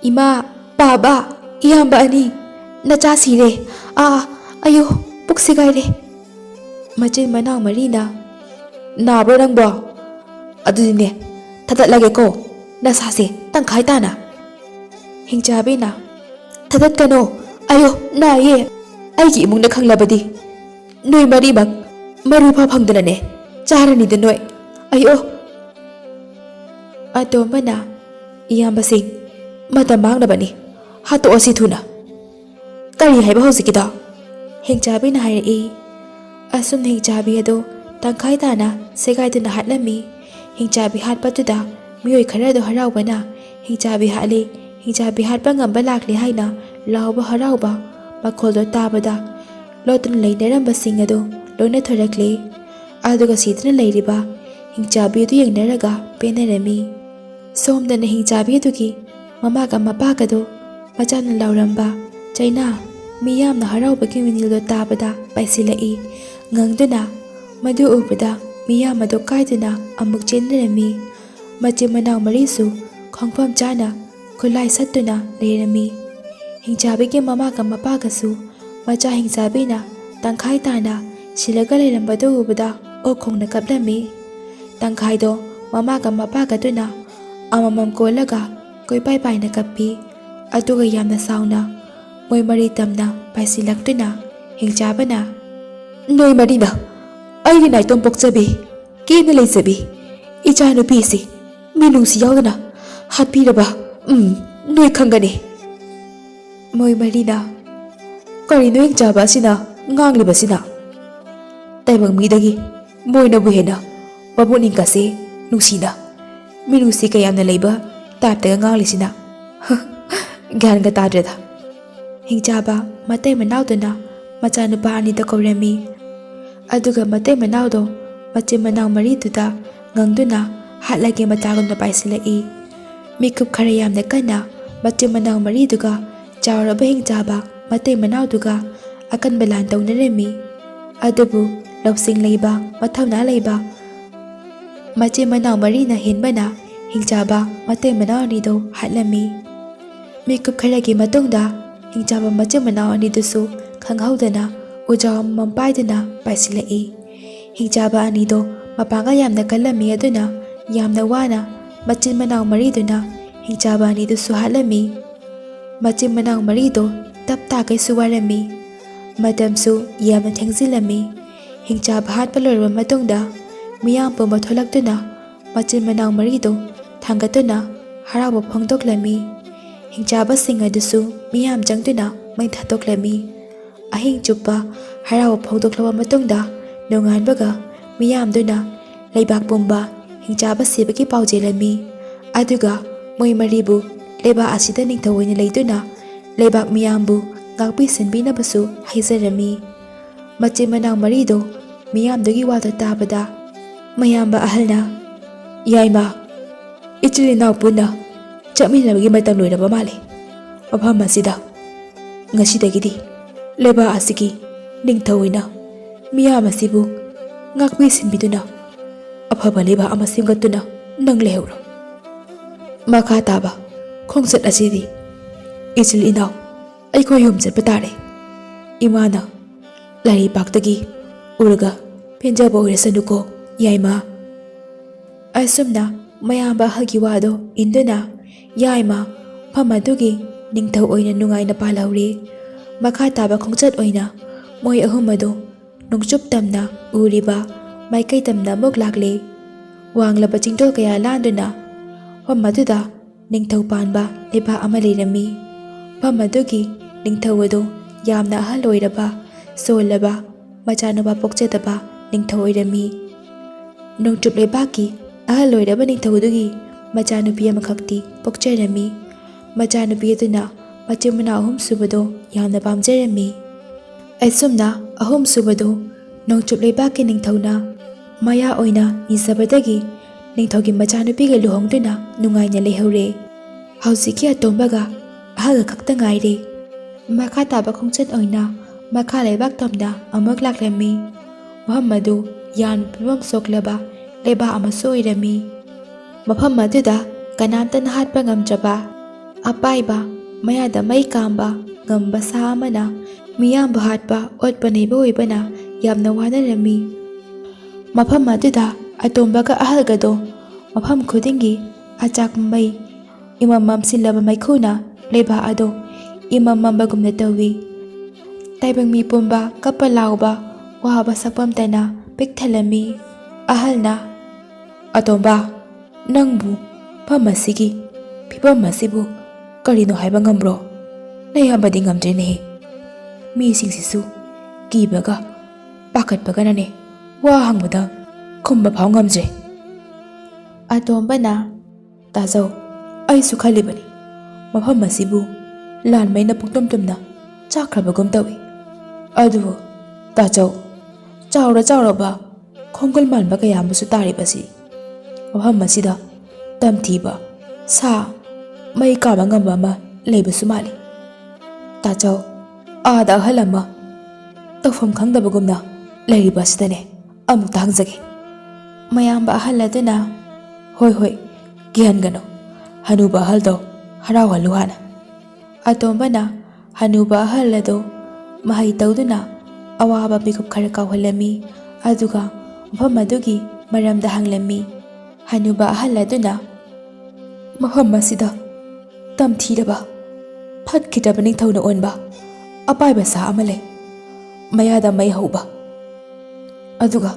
Speaker 1: ima baba iyamba ani nacha sire ayo puksigaire. Machin manau marina nabro nangbo adudine thadatlage ko nasase tangkhai tana. Hingchabina thadat kano ayo na ye aigi imungna khanglabadi noi mari bak maru pha phangdana ne charani de noi ayo. Atombana iyamba sing mata mangnabani hato asi thuna kari haiba hojikida. Hingchabina hairi asum hingchabi ado tangkhai tana segaiduna hatlami. Hingchabi hatpatuda miyoi kharado haraubana hingchabi hatli. Hingchabi hatpa ngamba lakli haina lauba harauba makholdo tabada lotna leinaramba sing ado loina thorakle. Aduga sidna leiriba hingchabi adu yengnaraga penarami. Somdana hingchabi adugi mamaga mapagado machana lauramba chaina miyamna haraubagi minildo tabada paisilai. Ngangduna madu ubada miyamado kaiduna amuk chenarami. Machi manau marisu khongpham chana khulai sattuna leirami. Hingchabigi mamaga mapagasu macha hingchabina tangkhai tana silaga leirambado ubada okhongna kaplami. Tangkhaido mamaga mapagaduna amamam kolaga koipai paina kappi aduga yamna sauna moi mari tamna paisilaktuna. Hingchabana noi marina aigi naitom pokchabi kena leichabi icha nupisi minungsi yaudana hatpiraba noi khangani. Moi marina karino hingchaba sina nganglibasina taibang midagi moina buhena mabuning kase nungsina minusi kayamna leiba taptaga nganglisina gyan ga tadreda. Hingchaba matai manauduna macha nupa anida kaurami aduga matai manaudo ꯃꯆꯤꯟ ꯃꯅꯥꯎ ꯃꯔꯤꯗꯨꯗ ꯉꯪꯗꯨꯅ ꯍꯥꯠꯂꯒꯦ ꯃꯇꯥꯒꯨꯝꯅ ꯄꯥꯏꯁꯤꯜꯂꯛꯏ꯫ ꯃꯤꯀꯨꯞ ꯈꯔ ꯌꯥꯝꯅ ꯀꯟꯅ ꯃꯆꯤꯟ ꯃꯅꯥꯎ ꯃꯔꯤꯗꯨꯒ ꯆꯥꯎꯔꯕ ꯍꯤꯡꯆꯥꯕ ꯃꯇꯩ ꯃꯅꯥꯎꯗꯨꯒ ꯑꯀꯟꯕ ꯂꯥꯟ ꯇꯧꯅꯔꯝꯃꯤ꯫ ꯑꯗꯨꯕꯨ ꯂꯧꯁꯤꯡ ꯂꯩꯕ ꯃꯊꯧꯅꯥ ꯂꯩꯕ ꯃꯆꯤꯟ ꯃꯅꯥꯎ ꯃꯔꯤꯅ ꯍꯦꯟꯕꯅ ꯍꯤꯡꯆꯥꯕ ꯃꯇꯩ ꯃꯅꯥꯎ ꯑꯅꯤꯗꯨ ꯍꯥꯠꯂꯝꯃꯤ꯫ ꯃꯤꯀꯨꯞ ꯈꯔꯒꯤ ꯃꯇꯨꯡꯗ ꯍꯤꯡꯆꯥꯕ ꯃꯆꯤꯟ ꯃꯅꯥꯎ ꯑꯅꯤꯗꯨꯁꯨ ꯈꯪꯍꯧꯗꯅ ꯎꯖꯥꯎ ꯑꯃꯃꯝ ꯄꯥꯏꯗꯨꯅ ꯄꯥꯏꯁꯤꯜꯂꯛꯏ꯫ ꯍꯤꯡꯆꯥꯕ ꯑꯅꯤꯗꯣ ꯃꯄꯥꯡꯒꯜ ꯌꯥꯝꯅ ꯀꯜꯂꯝꯃꯤ ꯑꯗꯨꯅ ꯌꯥꯝꯅ ꯋꯥꯅ ꯃꯆꯤꯟ ꯃꯅꯥꯎ ꯃꯔꯤꯗꯨꯅ ꯍꯤꯡꯆꯥꯕ ꯑꯅꯤꯗꯨꯁꯨ ꯍꯥꯠꯂꯝꯃꯤ꯫ ꯃꯆꯤꯟ ꯃꯅꯥꯎ ꯃꯔꯤꯗꯣ ꯇꯞ ꯇꯥꯒꯩꯁꯨ ꯋꯥꯔꯝꯃꯤ꯫ ꯃꯇꯝꯁꯨ ꯌꯥꯝꯅ ꯊꯦꯡꯖꯤꯜꯂꯝꯃꯤ꯫ ꯍꯤꯡꯆꯥꯕ ꯍꯥꯠꯄ ꯂꯣꯏꯔꯕ ꯃꯇꯨꯡꯗ ꯃꯤꯌꯥꯝ ꯄꯨꯝꯕ ꯊꯣꯛꯂꯛꯇꯨꯅ ꯃꯆꯤꯟ ꯃꯅꯥꯎ ꯃꯔꯤꯗꯣ ꯊꯥꯡꯒꯠꯇꯨꯅ ꯍꯔꯥꯎꯕ ꯐꯣꯡꯗꯣꯛꯂꯝꯃꯤ꯫ ꯍꯤꯡꯆꯥꯕꯁꯤꯡ ꯑꯗꯨꯁꯨ ꯃꯤꯌꯥꯝ ꯆꯪꯗꯨꯅ ꯃꯩ ꯊꯥꯗꯣꯛꯂꯝꯃꯤ꯫ ꯑꯍꯤꯡ ꯆꯨꯞꯄ ꯍꯔꯥꯎꯕ ꯐꯣꯡꯗꯣꯛꯂꯕ ꯃꯇꯨꯡꯗ ꯅꯣꯡꯉꯥꯟꯕꯒ ꯃꯤꯌꯥꯝꯗꯨꯅ ꯂꯩꯕꯥꯛ ꯄꯨꯝꯕ ꯍꯤꯡꯆꯥꯕ ꯁꯤꯕꯒꯤ ꯄꯥꯎ ꯆꯦꯜꯂꯝꯃꯤ꯫ ꯑꯗꯨꯒ ꯃꯣꯏ ꯃꯔꯤꯕꯨ ꯂꯩꯕꯥꯛ ꯑꯁꯤꯗ ꯅꯤꯡꯊꯧ ꯑꯣꯏꯅ ꯂꯩꯗꯨꯅ ꯂꯩꯕꯥꯛ ꯃꯤꯌꯥꯝꯕꯨ ꯉꯥꯛꯄꯤ ꯁꯦꯟꯕꯤꯅꯕꯁꯨ ꯍꯥꯏꯖꯔꯝꯃꯤ꯫ ꯃꯆꯤꯟ ꯃꯅꯥꯎ ꯃꯔꯤꯗꯣ ꯃꯤꯌꯥꯝꯗꯨꯒꯤ ꯋꯥꯗꯣ ꯇꯥꯕꯗ ꯃꯌꯥꯝꯕ ꯑꯍꯜꯅ "ꯌꯥꯏꯃ, ꯏꯆꯤꯜ ꯏꯅꯥꯎ ꯄꯨꯟꯅ ꯆꯠꯃꯤꯟꯅꯕꯒꯤ ꯃꯇꯝ ꯂꯣꯏꯔꯕ ꯃꯥꯜꯂꯤ꯫ ꯃꯐꯝ ꯑꯁꯤꯗ ꯉꯁꯤꯗꯒꯤꯗꯤ ꯂꯩꯕꯥꯛ ꯑꯁꯤꯒꯤ ꯅꯤꯡꯊꯧ ꯑꯣꯏꯅ ꯃꯤꯌꯥꯝ ꯑꯁꯤꯕꯨ ꯉꯥꯛꯄꯤ ꯁꯤꯟꯕꯤꯗꯨꯅ ꯑꯐꯕ ꯂꯩꯕꯥꯛ ꯑꯃ ꯁꯦꯝꯒꯠꯇꯨꯅ ꯅꯪ ꯂꯩꯍꯧꯔꯣ꯫ ꯃꯈꯥ ꯇꯥꯕ ꯈꯣꯡꯆꯠ ꯑꯁꯤꯗꯤ ꯏꯆꯤꯜ ꯏꯅꯥꯎ ꯑꯩꯈꯣꯏ ꯑꯍꯨꯝ ꯆꯠꯄ ꯇꯥꯔꯦ꯫ ꯏꯃꯥꯅ ꯂꯥꯏꯔꯩꯄꯥꯛꯇꯒꯤ ꯎꯔꯒ ꯄꯦꯟꯖꯕ ꯑꯣꯏꯔꯁꯅꯨꯀꯣ ꯌꯥꯏꯃ." ꯑꯁꯨꯝꯅ ꯃꯌꯥꯝꯕ ꯑꯍꯜꯒꯤ ꯋꯥꯗꯣ ꯏꯟꯗꯨꯅ ꯌꯥꯏꯃ ꯃꯐꯝ ꯑꯗꯨꯒꯤ ꯅꯤꯡꯊꯧ ꯑꯣꯏꯅ ꯅꯨꯡꯉꯥꯏꯅ ꯄꯥꯜꯍꯧꯔꯤ꯫ ꯃꯈꯥ ꯇꯥꯕ ꯈꯣꯡꯆꯠ ꯑꯣꯏꯅ ꯃꯣꯏ ꯑꯍꯨꯝ ꯑꯗꯨ ꯅꯣꯡꯆꯨꯞ ꯇꯝꯅ ꯎꯔꯤꯕ ꯃꯥꯏꯀꯩ ꯇꯝꯅ ꯑꯃꯨꯛ ꯂꯥꯛꯂꯤ꯫ ꯋꯥꯡꯂꯕ ꯆꯤꯡꯗꯣꯜ ꯀꯌꯥ ꯂꯥꯟꯗꯨꯅ ꯃꯐꯝ ꯑꯗꯨꯗ ꯅꯤꯡꯊꯧ ꯄꯥꯟꯕ ꯂꯩꯕꯥꯛ ꯑꯃ ꯂꯩꯔꯝꯃꯤ꯫ ꯃꯐꯝ ꯑꯗꯨꯒꯤ ꯅꯤꯡꯊꯧ ꯑꯗꯨ ꯌꯥꯝꯅ ꯑꯍꯜ ꯑꯣꯏꯔꯕ ꯁꯣꯜꯂꯕ ꯃꯆꯥꯅꯨꯄꯥ ꯄꯣꯛꯆꯗꯕ ꯅꯤꯡꯊꯧ ꯑꯣꯏꯔꯝꯃꯤ꯫ ꯅꯣꯡꯆꯨꯞ ꯂꯩꯕꯥꯛꯀꯤ ꯑꯍꯜ ꯑꯣꯏꯔꯕ ꯅꯤꯡꯊꯧꯗꯨꯒꯤ ꯃꯆꯥꯅꯨꯄꯤ ꯑꯃꯈꯛꯇꯤ ꯄꯣꯛꯆꯔꯝꯃꯤ꯫ ꯃꯆꯥꯅꯨꯄꯤ ꯑꯗꯨꯅ ꯃꯆꯤꯟ ꯃꯅꯥꯎ ꯑꯍꯨꯝ ꯁꯨꯕꯗꯣ ꯌꯥꯝꯅ ꯄꯥꯝꯖꯔꯝꯃꯤ꯫ ꯑꯁꯨꯝꯅ ꯑꯍꯨꯝ ꯁꯨꯕꯗꯣ ꯅꯣꯡꯆꯨꯞ ꯂꯩꯕꯥꯛꯀꯤ ꯅꯤꯡꯊꯧꯅ ꯃꯌꯥ ꯑꯣꯏꯅ ꯅꯤꯖꯕꯗꯒꯤ ꯅꯤꯡꯊꯧꯒꯤ ꯃꯆꯥꯅꯨꯄꯤꯒ ꯂꯨꯍꯣꯡꯗꯨꯅ ꯅꯨꯡꯉꯥꯏꯅ ꯂꯩꯍꯧꯔꯦ꯫ ꯍꯧꯖꯤꯛꯀꯤ ꯑꯇꯣꯝꯕꯒ ꯑꯍꯜꯒ ꯈꯛꯇ ꯉꯥꯏꯔꯦ꯫ ꯃꯈꯥ ꯇꯥꯕ ꯈꯣꯡꯆꯠ ꯑꯣꯏꯅ ꯃꯈꯥ ꯂꯩꯕꯥꯛ ꯇꯝꯅ ꯑꯃꯨꯛ ꯂꯥꯛꯂꯝꯃꯤ꯫ ꯃꯐꯝ ꯑꯗꯨ ꯌꯥꯝꯅ ꯐꯤꯕꯝ ꯁꯣꯛꯂꯕ ꯂꯩꯕꯥꯛ ꯑꯃꯁꯨ ꯑꯣꯏꯔꯝꯃꯤ꯫ ꯃꯐꯝ ꯑꯗꯨꯗ ꯀꯅꯥꯝꯇꯅ ꯍꯥꯠꯄ ꯉꯝꯗ꯭ꯔꯕ ꯑꯄꯥꯏꯕ ꯃꯌꯥꯗ ꯃꯩ ꯀꯥꯝꯕ ꯉꯝꯕ ꯁꯥ ꯑꯃꯅ ꯃꯤꯌꯥꯝꯕꯨ ꯍꯥꯠꯄ ꯑꯣꯠꯄ ꯅꯩꯕ ꯑꯣꯏꯕꯅ ꯌꯥꯝꯅ ꯋꯥꯅꯔꯝꯃꯤ꯫ ꯃꯐꯝ ꯑꯗꯨꯗ ꯑꯇꯣꯝꯕꯒ ꯑꯍꯜꯒꯗꯣ ꯃꯐꯝ ꯈꯨꯗꯤꯡꯒꯤ ꯑꯆꯥꯛ ꯃꯩ ꯏꯃꯝ ꯃꯝꯁꯤꯜꯂꯕ ꯃꯩꯈꯨꯅ ꯂꯩꯕꯥꯛ ꯑꯗꯣ ꯏꯃꯝ ꯃꯝꯕꯒꯨꯝꯅ ꯇꯧꯏ꯫ ꯇꯥꯏꯕꯪ ꯃꯤ ꯄꯨꯝꯕ ꯀꯞꯄ ꯂꯥꯎꯕ ꯋꯥꯕ ꯁꯛꯄꯝꯇꯅ ꯄꯤꯛ ꯊꯜꯂꯝꯃꯤ꯫ ꯑꯍꯜꯅ "ꯑꯇꯣꯝꯕ, ꯅꯪꯕꯨ ꯃꯐꯝ ꯑꯁꯤꯒꯤ ꯐꯤꯕꯝ ꯑꯁꯤꯕꯨ ꯀꯔꯤꯅꯣ ꯍꯥꯏꯕ ꯉꯝꯕ꯭ꯔꯣ? ꯅꯌꯥꯝꯕꯗꯤ ꯉꯝꯗ꯭ꯔꯦꯅꯦꯍꯦ꯫ ꯃꯤꯁꯤꯡꯁꯤꯁꯨ ꯀꯤꯕꯒ ꯄꯥꯈꯠꯄꯒꯅꯅꯦ ꯋꯥ ꯍꯪꯕꯗ ꯈꯨꯝꯕ ꯐꯥꯎ ꯉꯝꯗ꯭ꯔꯦ." ꯑꯇꯣꯝꯕꯅ "ꯇꯥꯖꯧ, ꯑꯩꯁꯨ ꯈꯜꯂꯤꯕꯅꯤ ꯃꯐꯝ ꯑꯁꯤꯕꯨ ꯂꯥꯟꯃꯩꯅ ꯄꯨꯛꯇꯨꯝ ꯇꯨꯝꯅ ꯆꯥꯛꯈ꯭ꯔꯕꯒꯨꯝ ꯇꯧꯏ꯫ ꯑꯗꯨꯕꯨ ꯇꯥꯖꯧ, ꯆꯥꯎꯔ ꯆꯥꯎꯔꯕ ꯈꯣꯡꯒꯨꯜ ꯃꯥꯟꯕ ꯀꯌꯥ ꯑꯃꯁꯨ ꯇꯥꯔꯤꯕꯁꯤ ꯃꯐꯝ ꯑꯁꯤꯗ ꯇꯝꯊꯤꯕ ꯁꯥ ꯃꯩ ꯀꯥꯕ ꯉꯝꯕ ꯑꯃ ꯂꯩꯕꯁꯨ ꯃꯥꯜꯂꯤ꯫ ꯇꯥꯖꯧ, ꯑꯥꯗ ꯑꯍꯜ ꯑꯃ ꯇꯧꯐꯝ ꯈꯪꯗꯕꯒꯨꯝꯅ ꯂꯩꯔꯤꯕ ꯑꯁꯤꯗꯅꯦ ꯑꯃꯨꯛꯇ ꯍꯪꯖꯒꯦ." ꯃꯌꯥꯝꯕ ꯑꯍꯜ ꯑꯗꯨꯅ "ꯍꯣꯏ ꯍꯣꯏ, ꯀꯤꯍꯟꯒꯅꯨ, ꯍꯅꯨꯕ ꯑꯍꯜꯗꯣ ꯍꯔꯥꯎꯍꯜꯂꯨ ꯍꯥꯟꯅ." ꯑꯇꯣꯝꯕꯅ ꯍꯅꯨꯕ ꯑꯍꯜ ꯑꯗꯣ ꯃꯍꯩ ꯇꯧꯗꯨꯅ ꯑꯋꯥꯕ ꯃꯤꯀꯨꯞ ꯈꯔ ꯀꯥꯎꯍꯜꯂꯝꯃꯤ꯫ ꯑꯗꯨꯒ ꯃꯐꯝ ꯑꯗꯨꯒꯤ ꯃꯔꯝꯗ ꯍꯪꯂꯝꯃꯤ꯫ ꯍꯅꯨꯕ ꯑꯍꯜ ꯑꯗꯨꯅ "ꯃꯐꯝ ꯑꯁꯤꯗ ꯇꯝꯊꯤꯔꯕ ꯐꯠꯈꯤꯗ꯭ꯔꯕ ꯅꯤꯡꯊꯧꯅ ꯑꯣꯟꯕ ꯑꯄꯥꯏꯕ ꯁꯥ ꯑꯃ ꯂꯩ꯫ ꯃꯌꯥꯗ ꯃꯩ ꯍꯧꯕ꯫ ꯑꯗꯨꯒ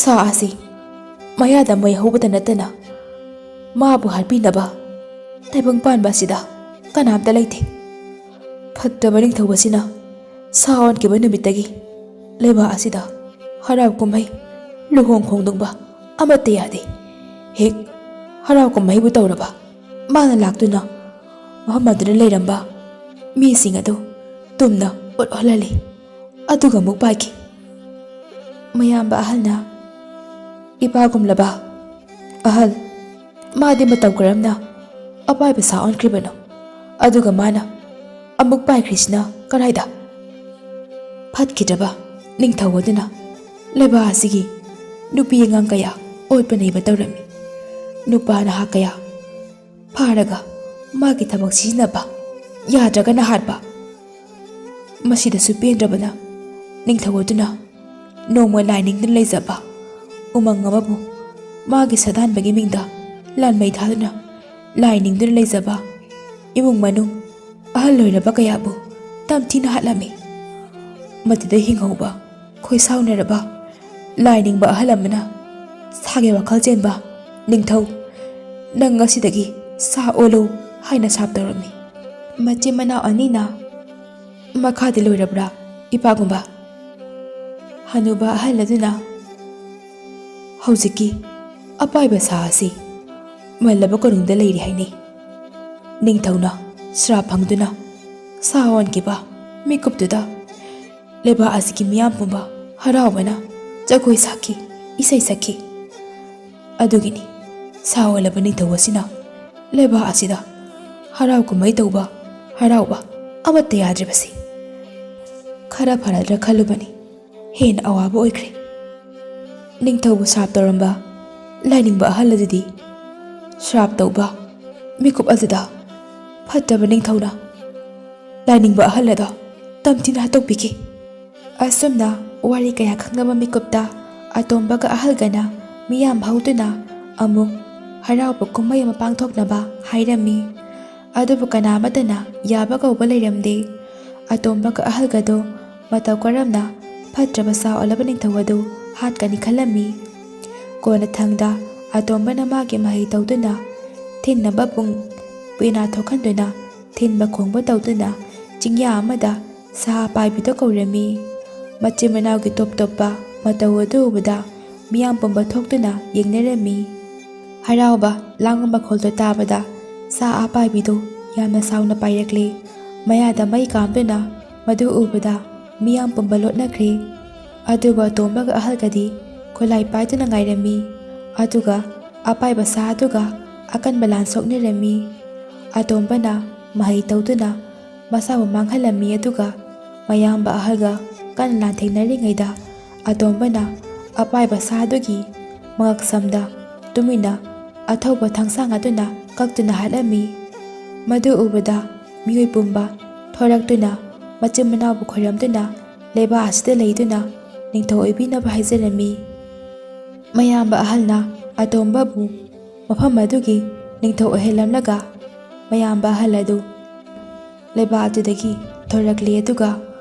Speaker 1: ꯁꯥ ꯑꯁꯤ ꯃꯌꯥꯗ ꯃꯩ ꯍꯧꯕꯇ ꯅꯠꯇꯅ ꯃꯥꯕꯨ ꯍꯥꯠꯄꯤꯅꯕ ꯇꯥꯏꯕꯪ ꯄꯥꯟꯕ ꯑꯁꯤꯗ ꯀꯅꯥꯝꯇ ꯂꯩꯇꯦ꯫ ꯐꯠꯇꯕ ꯅꯤꯡꯊꯧ ꯑꯁꯤꯅ ꯁꯥ ꯑꯣꯟꯈꯤꯕ ꯅꯨꯃꯤꯠꯇꯒꯤ ꯂꯩꯕꯥꯛ ꯑꯁꯤꯗ ꯍꯔꯥꯎ ꯀꯨꯝꯍꯩ ꯂꯨꯍꯣꯡ ꯈꯣꯡꯗꯣꯡꯕ ꯑꯃꯠꯇ ꯌꯥꯗꯦ꯫ ꯍꯦꯛ ꯍꯔꯥꯎ ꯀꯨꯝꯍꯩꯕꯨ ꯇꯧꯔꯕ ꯃꯥꯅ ꯂꯥꯛꯇꯨꯅ ꯃꯐꯝ ꯑꯗꯨꯗ ꯂꯩꯔꯝꯕ ꯃꯤꯁꯤꯡ ꯑꯗꯨ ꯇꯨꯝꯅ ꯑꯣꯠꯍꯜꯂꯤ, ꯑꯗꯨꯒ ꯑꯃꯨꯛ ꯄꯥꯏꯈꯤ." ꯃꯌꯥꯝꯕ ꯑꯍꯜꯅ ꯏꯄꯥꯒꯨꯝꯂꯕ ꯑꯍꯜ ꯃꯥꯗꯤ ꯃꯇꯧ ꯀꯔꯝꯅ ꯑꯄꯥꯏꯕ ꯁꯥ ꯑꯣꯟꯈ꯭ꯔꯤꯕꯅꯣ ꯑꯗꯨꯒ ꯃꯥꯅ ꯑꯃꯨꯛ ꯄꯥꯏꯈ꯭ꯔꯤꯁꯤꯅ ꯀꯔꯥꯏꯗ ꯐꯠꯈꯤꯗ꯭ꯔꯕ ꯅꯤꯡꯊꯧ ꯑꯗꯨꯅ ꯂꯩꯕꯥꯛ ꯑꯁꯤꯒꯤ ꯅꯨꯄꯤ ꯑꯉꯥꯡ ꯀꯌꯥ ꯑꯣꯠꯄ ꯅꯩꯕ ꯇꯧꯔꯝꯃꯤ ꯅꯨꯄꯥ ꯅꯍꯥ ꯀꯌꯥ ꯐꯥꯔꯒ ꯃꯥꯒꯤ ꯊꯕꯛ ꯁꯤꯖꯤꯟꯅꯕ ꯌꯥꯗ꯭ꯔꯒꯅ ꯍꯥꯠꯄ ꯃꯁꯤꯗꯁꯨ ꯄꯦꯟꯗ꯭ꯔꯕꯅ ꯅꯤꯡꯊꯧ ꯑꯗꯨꯅ ꯅꯣꯡꯃ ꯂꯥꯏꯅꯤꯡꯗꯨꯅ ꯂꯩꯖꯕ ꯎꯃꯪ ꯑꯃꯕꯨ ꯃꯥꯒꯤ ꯁꯥꯗꯥꯟꯕꯒꯤ ꯃꯤꯡꯗ ꯂꯥꯟꯃꯩ ꯊꯥꯗꯨꯅ ꯂꯥꯏꯅꯤꯡꯗꯨꯅ ꯂꯩꯖꯕ ꯏꯃꯨꯡ ꯃꯅꯨꯡ ꯑꯍꯜ ꯑꯣꯏꯔꯕ ꯀꯌꯥꯕꯨ ꯇꯝꯊꯤꯅ ꯍꯥꯠꯂꯝꯃꯤ ꯃꯗꯨꯗ ꯍꯤꯡꯍꯧꯕ ꯈꯣꯏꯁꯥꯎꯅꯔꯕ ꯂꯥꯏꯅꯤꯡꯕ ꯑꯍꯜ ꯑꯃꯅ ꯁꯥꯒꯤ ꯋꯥꯈꯜ ꯆꯦꯟꯕ ꯅꯤꯡꯊꯧ ꯅꯪ ꯉꯁꯤꯗꯒꯤ ꯁꯥ ꯑꯣꯜꯂꯨ ꯍꯥꯏꯅ ꯁꯥꯞ ꯇꯧꯔꯝꯃꯤ ꯃꯆꯤꯟ ꯃꯅꯥꯎ ꯑꯅꯤꯅ ꯃꯈꯥꯗꯤ ꯂꯣꯏꯔꯕ꯭ꯔꯥ ꯏꯄꯥꯒꯨꯝꯕ ꯍꯅꯨꯕ ꯑꯍꯜ ꯑꯗꯨꯅ ꯍꯧꯖꯤꯛꯀꯤ ꯑꯄꯥꯏꯕ ꯁꯥ ꯑꯁꯤ ꯃꯜꯂꯕ ꯀꯣꯅꯨꯡꯗ ꯂꯩꯔꯤ ꯍꯥꯏꯅꯩ ꯅꯤꯡꯊꯧꯅ ꯁ꯭ꯔꯥꯞ ꯐꯪꯗꯨꯅ ꯁꯥ ꯑꯣꯟꯈꯤꯕ ꯃꯤꯀꯨꯞꯇꯨꯗ ꯂꯩꯕꯥꯛ ꯑꯁꯤꯒꯤ ꯃꯤꯌꯥꯝ ꯄꯨꯝꯕ ꯍꯔꯥꯎꯕꯅ ꯖꯒꯣꯏ ꯁꯥꯈꯤ ꯏꯁꯩ ꯁꯛꯈꯤ ꯑꯗꯨꯒꯤꯅꯤ ꯁꯥ ꯑꯣꯜꯂꯕ ꯅꯤꯡꯊꯧ ꯑꯁꯤꯅ ꯂꯩꯕꯥꯛ ꯑꯁꯤꯗ ꯍꯔꯥꯎ ꯀꯨꯝꯍꯩ ꯇꯧꯕ ꯍꯔꯥꯎꯕ ꯑꯃꯠꯇ ꯌꯥꯗ꯭ꯔꯤꯕꯁꯤ ꯈꯔ ꯐꯔꯗ꯭ꯔꯥ ꯈꯜꯂꯨꯕꯅꯤ ꯍꯦꯟꯅ ꯑꯋꯥꯕ ꯑꯣꯏꯈ꯭ꯔꯦ ꯅꯤꯡꯊꯧꯕꯨ ꯁ꯭ꯔꯥꯞ ꯇꯧꯔꯝꯕ ꯂꯥꯏꯅꯤꯡꯕ ꯑꯍꯜ ꯑꯗꯨꯗꯤ ꯁ꯭ꯔꯥꯞ ꯇꯧꯕ ꯃꯤꯀꯨꯞ ꯑꯗꯨꯗ ꯐꯠꯇꯕ ꯅꯤꯡꯊꯧꯅ ꯂꯥꯏꯅꯤꯡꯕ ꯑꯍꯜ ꯑꯗꯣ ꯇꯝꯊꯤꯅ ꯍꯥꯠꯇꯣꯛꯄꯤꯈꯤ ꯑꯁꯨꯝꯅ ꯋꯥꯔꯤ ꯀꯌꯥ ꯈꯪꯅꯕ ꯃꯤꯀꯨꯞꯇ ꯑꯇꯣꯝꯕꯒ ꯑꯍꯜꯒꯅ ꯃꯤꯌꯥꯝ ꯍꯧꯗꯨꯅ ꯑꯃꯨꯛ ꯍꯔꯥꯎꯕ ꯀꯨꯝꯍꯩ ꯑꯃ ꯄꯥꯡꯊꯣꯛꯅꯕ ꯍꯥꯏꯔꯝꯃꯤ ꯑꯗꯨꯕꯨ ꯀꯅꯥꯃꯠꯇꯅ ꯌꯥꯕ ꯀꯧꯕ ꯂꯩꯔꯝꯗꯦ ꯑꯇꯣꯝꯕꯒ ꯑꯍꯜꯒꯗꯣ ꯃꯇꯧ ꯀꯔꯝꯅ ꯐꯠꯇ꯭ꯔꯕ ꯁꯥ ꯑꯣꯜꯂꯕ ꯅꯤꯡꯊꯧ ꯑꯗꯨ ꯍꯥꯠꯀꯅꯤ ꯈꯜꯂꯝꯃꯤ ꯀꯣꯟꯅꯊꯪꯗ ꯑꯇꯣꯝꯕꯅ ꯃꯥꯒꯤ ꯃꯍꯩ ꯇꯧꯗꯨꯅ ꯊꯤꯟꯅꯕ ꯄꯦꯅꯥ ꯊꯣꯛꯍꯟꯗꯨꯅ ꯊꯤꯟꯕ ꯈꯣꯡꯕ ꯇꯧꯗꯨꯅ ꯆꯤꯡꯌꯥ ꯑꯃꯗ ꯁꯥ ꯑꯄꯥꯏꯕꯤꯗꯣ ꯀꯧꯔꯝꯃꯤ ꯃꯆꯤꯟ ꯃꯅꯥꯎꯒꯤ ꯇꯣꯞ ꯇꯣꯞꯄ ꯃꯇꯧ ꯑꯗꯨ ꯎꯕꯗ ꯃꯤꯌꯥꯝ ꯄꯨꯝꯕ ꯊꯣꯛꯇꯨꯅ ꯌꯦꯡꯅꯔꯝꯃꯤ ꯍꯔꯥꯎꯕ ꯂꯥꯡꯕ ꯃꯈꯣꯜꯗꯣ ꯇꯥꯕꯗ ꯁꯥ ꯑꯄꯥꯏꯕꯤꯗꯣ ꯌꯥꯝꯅ ꯁꯥꯎꯅ ꯄꯥꯏꯔꯛꯂꯦ ꯃꯌꯥꯗ ꯃꯩ ꯀꯥꯝꯗꯨꯅ ꯃꯗꯨ ꯎꯕꯗ ꯃꯤꯌꯥꯝ ꯄꯨꯝꯕ ꯂꯣꯠꯅꯈ꯭ꯔꯦ ꯑꯗꯨꯕꯨ ꯑꯇꯣꯝꯕꯒ ꯑꯍꯜꯒꯗꯤ ꯈꯨꯠꯂꯥꯏ ꯄꯥꯏꯗꯨꯅ ꯉꯥꯏꯔꯝꯃꯤ ꯑꯗꯨꯒ ꯑꯄꯥꯏꯕ ꯁꯥ ꯑꯗꯨꯒ ꯑꯀꯟꯕ ꯂꯥꯟ ꯁꯣꯛꯅꯔꯝꯃꯤ ꯑꯇꯣꯝꯕꯅ ꯃꯍꯩ ꯇꯧꯗꯨꯅ ꯃꯁꯥꯕꯨ ꯃꯥꯡꯍꯜꯂꯝꯃꯤ ꯑꯗꯨꯒ ꯃꯌꯥꯝꯕ ꯑꯍꯜꯒ ꯀꯟꯅ ꯂꯥꯟꯊꯦꯡꯅꯔꯤꯉꯩꯗ ꯑꯇꯣꯝꯕꯅ ꯑꯄꯥꯏꯕ ꯁꯥ ꯑꯗꯨꯒꯤ ꯃꯉꯛꯁꯝꯗ ꯇꯨꯃꯤꯟꯅ ꯑꯊꯧꯕ ꯊꯥꯡꯁꯥꯡ ꯑꯗꯨꯅ ꯀꯛꯇꯨꯅ ꯍꯥꯠꯂꯝꯃꯤ ꯃꯗꯨ ꯎꯕꯗ ꯃꯤꯑꯣꯏ ꯄꯨꯝꯕ ꯊꯣꯔꯛꯇꯨꯅ ꯃꯆꯤꯟ ꯃꯅꯥꯎꯕꯨ ꯈꯣꯏꯔꯝꯗꯨꯅ ꯂꯩꯕꯥꯛ ꯑꯁꯤꯗ ꯂꯩꯗꯨꯅ ꯅꯤꯡꯊꯧ ꯑꯣꯏꯕꯤꯅꯕ ꯍꯥꯏꯖꯔꯝꯃꯤ ꯃꯌꯥꯝꯕ ꯑꯍꯜꯅ ꯑꯇꯣꯝꯕꯕꯨ ꯃꯐꯝ ꯑꯗꯨꯒꯤ ꯅꯤꯡꯊꯧ ꯑꯣꯏꯍꯜꯂꯝꯂꯒ ꯃꯌꯥꯝꯕ ꯑꯍꯜ ꯑꯗꯨ ꯂꯩꯕꯥꯛ ꯑꯗꯨꯗꯒꯤ ꯊꯣꯔꯛꯂꯦ ꯑꯗꯨꯒ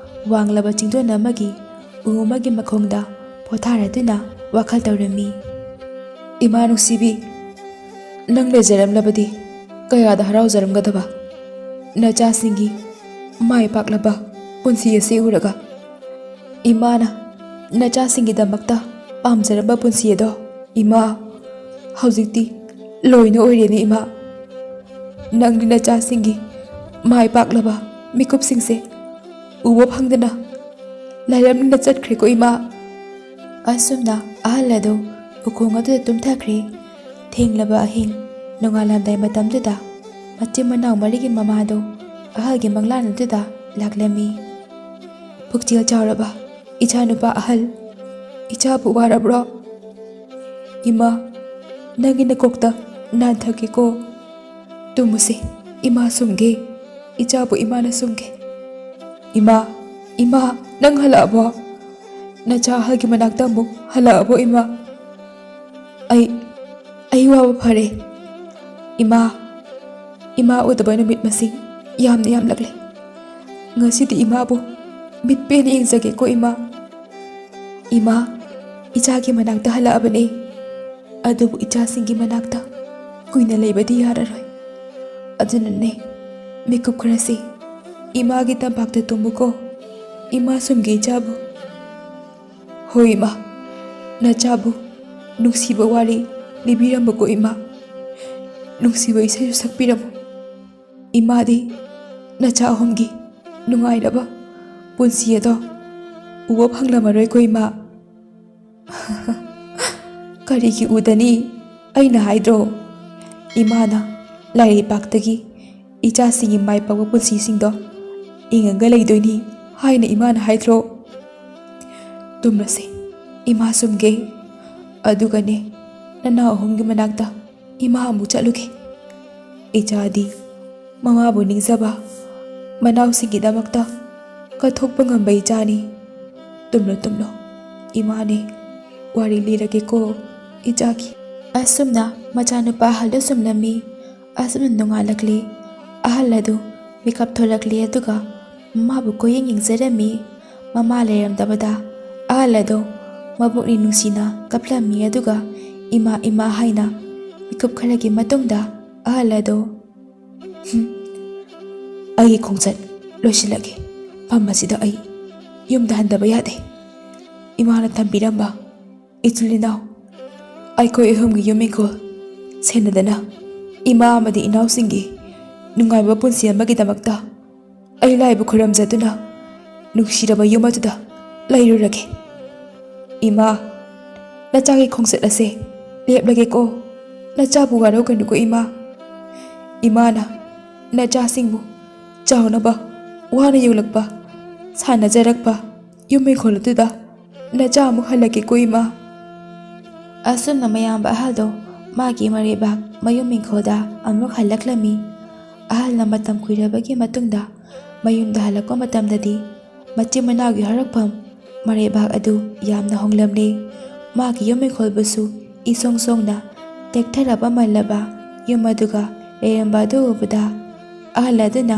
Speaker 1: ꯋꯥꯡꯂꯕ ꯆꯤꯡꯗꯣꯟ ꯑꯃꯒꯤ ꯎ ꯑꯃꯒꯤ ꯃꯈꯣꯡꯗ ꯄꯣꯊꯥꯔꯗꯨꯅ ꯋꯥꯈꯜ ꯇꯧꯔꯝꯃꯤ ꯏꯃꯥ ꯅꯨꯡꯁꯤꯕꯤ ꯅꯪ ꯂꯩꯖꯔꯝꯂꯕꯗꯤ ꯀꯌꯥꯗ ꯍꯔꯥꯎꯖꯔꯝꯒꯗꯕ ꯅꯆꯥꯁꯤꯡꯒꯤ ꯃꯥꯏ ꯄꯥꯛꯂꯕ ꯄꯨꯟꯁꯤ ꯑꯁꯤ ꯎꯔꯒ ꯏꯃꯥꯅ ꯅꯆꯥꯁꯤꯡꯒꯤꯗꯃꯛꯇ ꯄꯥꯝꯖꯔꯕ ꯄꯨꯟꯁꯤ ꯑꯗꯣ ꯏꯃꯥ ꯍꯧꯖꯤꯛꯇꯤ ꯂꯣꯏꯅ ꯑꯣꯏꯔꯦꯅꯦ ꯏꯃꯥ ꯅꯪꯗꯤ ꯅꯆꯥꯁꯤꯡꯒꯤ ꯃꯥꯏ ꯄꯥꯛꯂꯕ ꯃꯤꯀꯨꯞꯁꯤꯡꯁꯦ ꯎꯕ ꯐꯪꯗꯅ ꯂꯥꯏꯔꯝꯅ ꯆꯠꯈ꯭ꯔꯦꯀꯣ ꯏꯃꯥ ꯑꯁꯨꯝꯅ ꯑꯍꯜ ꯑꯗꯨ ꯎꯈꯣꯡ ꯑꯗꯨꯗ ꯇꯨꯝꯊꯈ꯭ꯔꯦ ꯊꯦꯡꯂꯕ ꯑꯍꯤꯡ ꯅꯣꯡꯉꯥꯜꯂꯝꯗꯥꯏ ꯃꯇꯝꯗꯨꯗ ꯃꯆꯤꯟ ꯃꯅꯥꯎ ꯃꯔꯤꯒꯤ ꯃꯃꯥꯗꯣ ꯑꯍꯜꯒꯤ ꯃꯪꯂꯥꯟ ꯑꯗꯨꯗ ꯂꯥꯛꯂꯝꯃꯤ ꯄꯨꯛꯆꯦꯜ ꯆꯥꯎꯔꯕ ꯏꯆꯥꯅꯨꯄꯥ ꯑꯍꯜ ꯏꯆꯥꯕꯨ ꯋꯥꯔꯕ꯭ꯔꯣ ꯏꯃꯥ ꯅꯪꯒꯤ ꯅꯀꯣꯛꯇ ꯅꯥꯟꯊꯒꯦꯀꯣ ꯇꯨꯝꯃꯨꯁꯦ ꯏꯃꯥ ꯁꯨꯝꯒꯦ ꯏꯆꯥꯕꯨ ꯏꯃꯥꯅ ꯁꯨꯝꯒꯦ ꯏꯃꯥ ꯏꯃꯥ ꯅꯪ ꯍꯜꯂꯛꯑꯕꯣ ꯅꯆꯥ ꯑꯍꯜꯒꯤ ꯃꯅꯥꯛꯇ ꯑꯃꯨꯛ ꯍꯜꯂꯛꯑꯕꯣ ꯏꯃꯥ ꯑꯩ ꯋꯥꯕ ꯐꯔꯦ ꯏꯃꯥ ꯏꯃꯥ ꯎꯗꯕ ꯅꯨꯃꯤꯠ ꯃꯁꯤꯡ ꯌꯥꯝꯅ ꯌꯥꯝꯂꯛꯂꯦ ꯉꯁꯤꯗꯤ ꯏꯃꯥꯕꯨ ꯃꯤꯠ ꯄꯦꯟꯅ ꯌꯦꯡꯖꯒꯦꯀꯣ ꯏꯃꯥ ꯏꯃꯥ ꯏꯆꯥꯒꯤ ꯃꯅꯥꯛꯇ ꯍꯜꯂꯛꯑꯕꯅꯦ ꯑꯗꯨꯕꯨ ꯏꯆꯥꯁꯤꯡꯒꯤ ꯃꯅꯥꯛꯇ ꯀꯨꯏꯅ ꯂꯩꯕꯗꯤ ꯌꯥꯔꯔꯣꯏ ꯑꯗꯨꯅꯅꯦ ꯃꯤꯀꯨꯞ ꯈꯔꯁꯤ ꯏꯃꯥꯒꯤ ꯇꯝꯄꯥꯛꯇ ꯇꯨꯝꯃꯨꯀꯣ ꯏꯃꯥ ꯁꯨꯝꯒꯦ ꯏꯆꯥꯕꯨ ꯍꯣꯏ ꯏꯃꯥ ꯅꯆꯥꯕꯨ ꯅꯨꯡꯁꯤꯕ ꯋꯥꯔꯤ ꯂꯤꯕꯤꯔꯝꯃꯨꯀꯣ ꯏꯃꯥ ꯅꯨꯡꯁꯤꯕ ꯏꯁꯩꯁꯨ ꯁꯛꯄꯤꯔꯝꯃꯨ ꯏꯃꯥꯗꯤ ꯅꯆꯥ ꯑꯍꯨꯝꯒꯤ ꯅꯨꯡꯉꯥꯏꯔꯕ ꯄꯨꯟꯁꯤ ꯑꯗꯣ ꯎꯕ ꯐꯪꯂꯝꯃꯔꯣꯏꯀꯣ ꯏꯃꯥ ꯀꯔꯤꯒꯤ ꯎꯗꯅꯤ? ꯑꯩꯅ ꯍꯥꯏꯗ꯭ꯔꯣ ꯏꯃꯥꯅ ꯂꯥꯏꯔꯩꯕꯥꯛꯇꯒꯤ ꯏꯆꯥꯁꯤꯡꯒꯤ ꯃꯥꯏ ꯄꯥꯛꯄ ꯄꯨꯟꯁꯤꯁꯤꯡꯗꯣ ꯏꯪꯉꯒ ꯂꯩꯗꯣꯏꯅꯤ ꯍꯥꯏꯅ ꯏꯃꯥꯅ ꯍꯥꯏꯗ꯭ꯔꯣ? ꯇꯨꯝꯂꯁꯤ, ꯏꯃꯥ ꯁꯨꯝꯒꯦ. ꯑꯗꯨꯒꯅꯦ ꯅꯅꯥꯎ ꯑꯍꯨꯝꯒꯤ ꯃꯅꯥꯛꯇ ꯏꯃꯥ ꯑꯃꯨꯛ ꯆꯠꯂꯨꯒꯦ. ꯏꯆꯥꯗꯤ ꯃꯃꯥꯕꯨ ꯅꯤꯡꯖꯕ ꯃꯅꯥꯎꯁꯤꯡꯒꯤꯗꯃꯛꯇ ꯀꯠꯊꯣꯛꯄ ꯉꯝꯕ ꯏꯆꯥꯅꯤ. ꯇꯨꯝꯂꯣ ꯇꯨꯝꯂꯣ, ꯏꯃꯥꯅꯦ ꯋꯥꯔꯤ ꯂꯤꯔꯒꯦꯀꯣ ꯏꯆꯥꯒꯤ. ꯑꯁꯨꯝꯅ ꯃꯆꯥꯅꯨꯄꯥ ꯑꯍꯜꯗꯨ ꯁꯨꯝꯂꯝꯃꯤ. ꯑꯁꯨꯝꯅ ꯅꯣꯡꯉꯥꯜꯂꯛꯂꯤ. ꯑꯍꯜ ꯑꯗꯨ ꯃꯤꯀꯞ ꯊꯣꯛꯂꯛꯂꯤ ꯑꯗꯨꯒ ꯃꯃꯥꯕꯨ ꯀꯣꯏꯌꯦꯡ ꯌꯦꯡꯖꯔꯝꯃꯤ. ꯃꯃꯥ ꯂꯩꯔꯝꯗꯕꯗ ꯑꯍꯜ ꯑꯗꯨ ꯃꯕꯨꯛꯅꯤꯡ ꯅꯨꯡꯁꯤꯅ ꯀꯞꯂꯝꯃꯤ ꯑꯗꯨꯒ ꯏꯃꯥ ꯏꯃꯥ ꯍꯥꯏꯅ ꯃꯤꯀꯨꯞ ꯈꯔꯒꯤ ꯃꯇꯨꯡꯗ ꯑꯍꯜ ꯑꯗꯨ ꯑꯩꯒꯤ ꯈꯣꯡꯆꯠ ꯂꯣꯏꯁꯤꯜꯂꯒꯦ. ꯃꯐꯝ ꯑꯁꯤꯗ ꯑꯩ ꯌꯨꯝꯗ ꯍꯟꯗꯕ ꯌꯥꯗꯦ. ꯏꯃꯥꯅ ꯊꯝꯕꯤꯔꯝꯕ ꯏꯆꯤꯜ ꯏꯅꯥꯎ ꯑꯩꯈꯣꯏ ꯑꯍꯨꯝꯒꯤ ꯌꯨꯝ ꯏꯪꯈꯣꯜ ꯁꯦꯟꯅꯗꯅ ꯏꯃꯥ ꯑꯃꯗꯤ ꯏꯅꯥꯎꯁꯤꯡꯒꯤ ꯅꯨꯡꯉꯥꯏꯕ ꯄꯨꯟꯁꯤ ꯑꯃꯒꯤꯗꯃꯛꯇ ꯑꯩ ꯂꯥꯏꯕꯨ ꯈꯨꯔꯨꯝꯖꯗꯨꯅ ꯅꯨꯡꯁꯤꯔꯕ ꯌꯨꯝ ꯑꯗꯨꯗ ꯂꯩꯔꯨꯔꯒꯦ. ꯏꯃꯥ, ꯅꯆꯥꯒꯤ ꯈꯣꯡꯆꯠ ꯑꯁꯦ ꯂꯦꯞꯂꯒꯦꯀꯣ. ꯅꯆꯥꯕꯨ ꯋꯥꯔꯧꯒꯅꯨꯀꯣ ꯏꯃꯥ. ꯏꯃꯥꯅ ꯅꯆꯥꯁꯤꯡꯕꯨ ꯆꯥꯎꯅꯕ ꯋꯥꯅ ꯌꯣꯛꯂꯛꯄ ꯁꯥꯟꯅꯖꯔꯛꯄ ꯌꯨꯝ ꯏꯪꯈꯣꯜ ꯑꯗꯨꯗ ꯅꯆꯥ ꯑꯃꯨꯛ ꯍꯜꯂꯛꯀꯦꯀꯣ ꯏꯃꯥ. ꯑꯁꯨꯝꯅ ꯃꯌꯥꯝꯕ ꯑꯍꯜꯗꯣ ꯃꯥꯒꯤ ꯃꯔꯩꯕꯥꯛ ꯃꯌꯨꯝ ꯏꯪꯈꯣꯜꯗ ꯑꯃꯨꯛ ꯍꯜꯂꯛꯂꯝꯃꯤ. ꯑꯍꯜꯅ ꯃꯇꯝ ꯀꯨꯏꯔꯕꯒꯤ ꯃꯇꯨꯡꯗ ꯃꯌꯨꯝꯗ ꯍꯜꯂꯛꯄ ꯃꯇꯝꯗꯗꯤ ꯃꯆꯤꯟ ꯃꯅꯥꯎꯒꯤ ꯍꯧꯔꯛꯐꯝ ꯃꯔꯩꯕꯥꯛ ꯑꯗꯨ ꯌꯥꯝꯅ ꯍꯣꯡꯂꯝꯂꯦ. ꯃꯥꯒꯤ ꯌꯨꯝ ꯏꯪꯈꯣꯜꯕꯨꯁꯨ ꯏꯁꯣꯡ ꯁꯣꯡꯅ ꯇꯦꯛꯊꯔꯕ ꯃꯜꯂꯕ ꯌꯨꯝ ꯑꯗꯨꯒ ꯂꯩꯔꯝꯕ ꯑꯗꯨ ꯎꯕꯗ ꯑꯍꯜ ꯑꯗꯨꯅ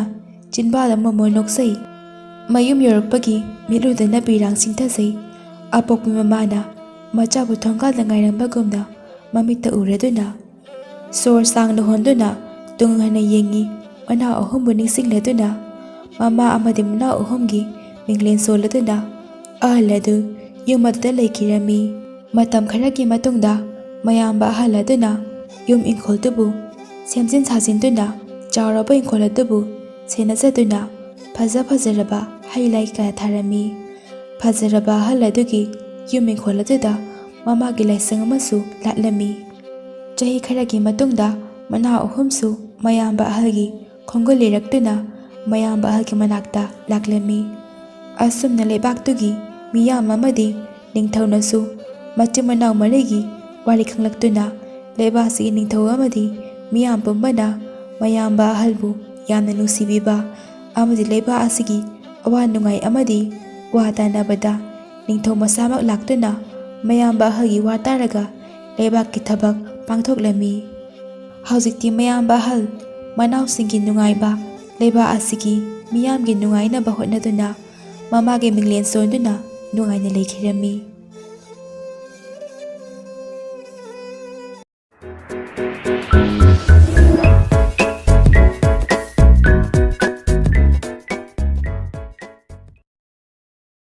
Speaker 1: ꯆꯤꯟꯕꯥꯜ ꯑꯃꯃꯨꯛ ꯅꯣꯛꯆꯩ. ꯃꯌꯨꯝ ꯌꯧꯔꯛꯄꯒꯤ ꯃꯤꯠꯂꯨꯗꯅ ꯄꯤꯔꯥꯡ ꯁꯤꯡꯊꯖꯩ. ꯑꯄꯣꯛꯄꯤ ꯃꯃꯥꯅ ꯃꯆꯥꯕꯨ ꯊꯣꯡꯒꯥꯜꯗ ꯉꯥꯏꯔꯝꯕꯒꯨꯝꯅ ꯃꯃꯤꯠꯇ ꯎꯔꯗꯨꯅ ꯁꯣꯔ ꯁꯥꯡꯅ ꯍꯣꯟꯗꯨꯅ ꯇꯨꯡ ꯍꯟꯅ ꯌꯦꯡꯉꯤ. ꯃꯅꯥꯎ ꯑꯍꯨꯝꯕꯨ ꯅꯤꯡꯁꯤꯡꯂꯗꯨꯅ ꯃꯃꯥ ꯑꯃꯗꯤ ꯃꯅꯥꯎ ꯑꯍꯨꯝꯒꯤ ꯃꯤꯡꯂꯦꯟ ꯁꯣꯜꯂꯗꯨꯅ ꯑꯍꯜ ꯑꯗꯨ ꯌꯨꯝ ꯑꯗꯨꯗ ꯂꯩꯈꯤꯔꯝꯃꯤ. ꯃꯇꯝ ꯈꯔꯒꯤ ꯃꯇꯨꯡꯗ ꯃꯌꯥꯝꯕ ꯑꯍꯜ ꯑꯗꯨꯅ ꯌꯨꯝ ꯏꯪꯈꯣꯜꯗꯨꯕꯨ ꯁꯦꯝꯖꯤꯟ ꯁꯥꯖꯤꯟꯗꯨꯅ ꯆꯥꯎꯔꯕ ꯏꯪꯈꯣꯜ ꯑꯗꯨꯕꯨ ꯁꯦꯟꯅꯖꯗꯨꯅ ꯐꯖ ꯐꯖꯔꯕ ꯍꯩ ꯂꯩ ꯀꯌꯥ ꯊꯥꯔꯝꯃꯤ. ꯐꯖꯔꯕ ꯑꯍꯜ ꯑꯗꯨꯒꯤ ꯌꯨꯝ ꯏꯪꯈꯣꯜ ꯑꯗꯨꯗ ꯃꯃꯥꯒꯤ ꯂꯥꯏꯁꯪ ꯑꯃꯁꯨ ꯂꯥꯠꯂꯝꯃꯤ. ꯆꯍꯤ ꯈꯔꯒꯤ ꯃꯇꯨꯡꯗ ꯃꯅꯥꯎ ꯑꯍꯨꯝꯁꯨ ꯃꯌꯥꯝꯕ ꯑꯍꯜꯒꯤ ꯈꯣꯡꯒꯨꯜ ꯂꯤꯔꯛꯇꯨꯅ ꯃꯌꯥꯝꯕ ꯑꯍꯜꯒꯤ ꯃꯅꯥꯛꯇ ꯂꯥꯛꯂꯝꯃꯤ. ꯑꯁꯨꯝꯅ ꯂꯩꯕꯥꯛꯇꯨꯒꯤ ꯃꯤꯌꯥꯝ ꯑꯃꯗꯤ ꯅꯤꯡꯊꯧꯅꯁꯨ ꯃꯆꯤꯟ ꯃꯅꯥꯎ ꯃꯔꯤꯒꯤ ꯋꯥꯔꯤ ꯈꯪꯂꯛꯇꯨꯅ ꯂꯩꯕꯥꯛ ꯑꯁꯤꯒꯤ ꯅꯤꯡꯊꯧ ꯑꯃꯗꯤ ꯃꯤꯌꯥꯝ ꯄꯨꯝꯕꯅ ꯃꯌꯥꯝꯕ ꯑꯍꯜꯕꯨ ꯌꯥꯝꯅ ꯅꯨꯡꯁꯤꯕꯤꯕ ꯑꯃꯗꯤ ꯂꯩꯕꯥꯛ ꯑꯁꯤꯒꯤ ꯑꯋꯥ ꯅꯨꯡꯉꯥꯏ ꯑꯃꯗꯤ ꯋꯥ ꯇꯥꯟꯅꯕꯗ ꯅꯤꯡꯊꯧ ꯃꯁꯥꯃꯛ ꯂꯥꯛꯇꯨꯅ ꯃꯌꯥꯝꯕ ꯑꯍꯜꯒꯤ ꯋꯥ ꯇꯥꯔꯒ ꯂꯩꯕꯥꯛꯀꯤ ꯊꯕꯛ ꯄꯥꯡꯊꯣꯛꯂꯝꯃꯤ. ꯍꯧꯖꯤꯛꯇꯤ ꯃꯌꯥꯝꯕ ꯑꯍꯜ ꯃꯅꯥꯎꯁꯤꯡꯒꯤ ꯅꯨꯡꯉꯥꯏꯕ ꯂꯩꯕꯥꯛ ꯑꯁꯤꯒꯤ ꯃꯤꯌꯥꯝꯒꯤ ꯅꯨꯡꯉꯥꯏꯅꯕ ꯍꯣꯠꯅꯗꯨꯅ ꯃꯃꯥꯒꯤ ꯃꯤꯡꯂꯦꯟ ꯁꯣꯟꯗꯨꯅ ꯅꯨꯡꯉꯥꯏꯅ ꯂꯩꯈꯤꯔꯝꯃꯤ.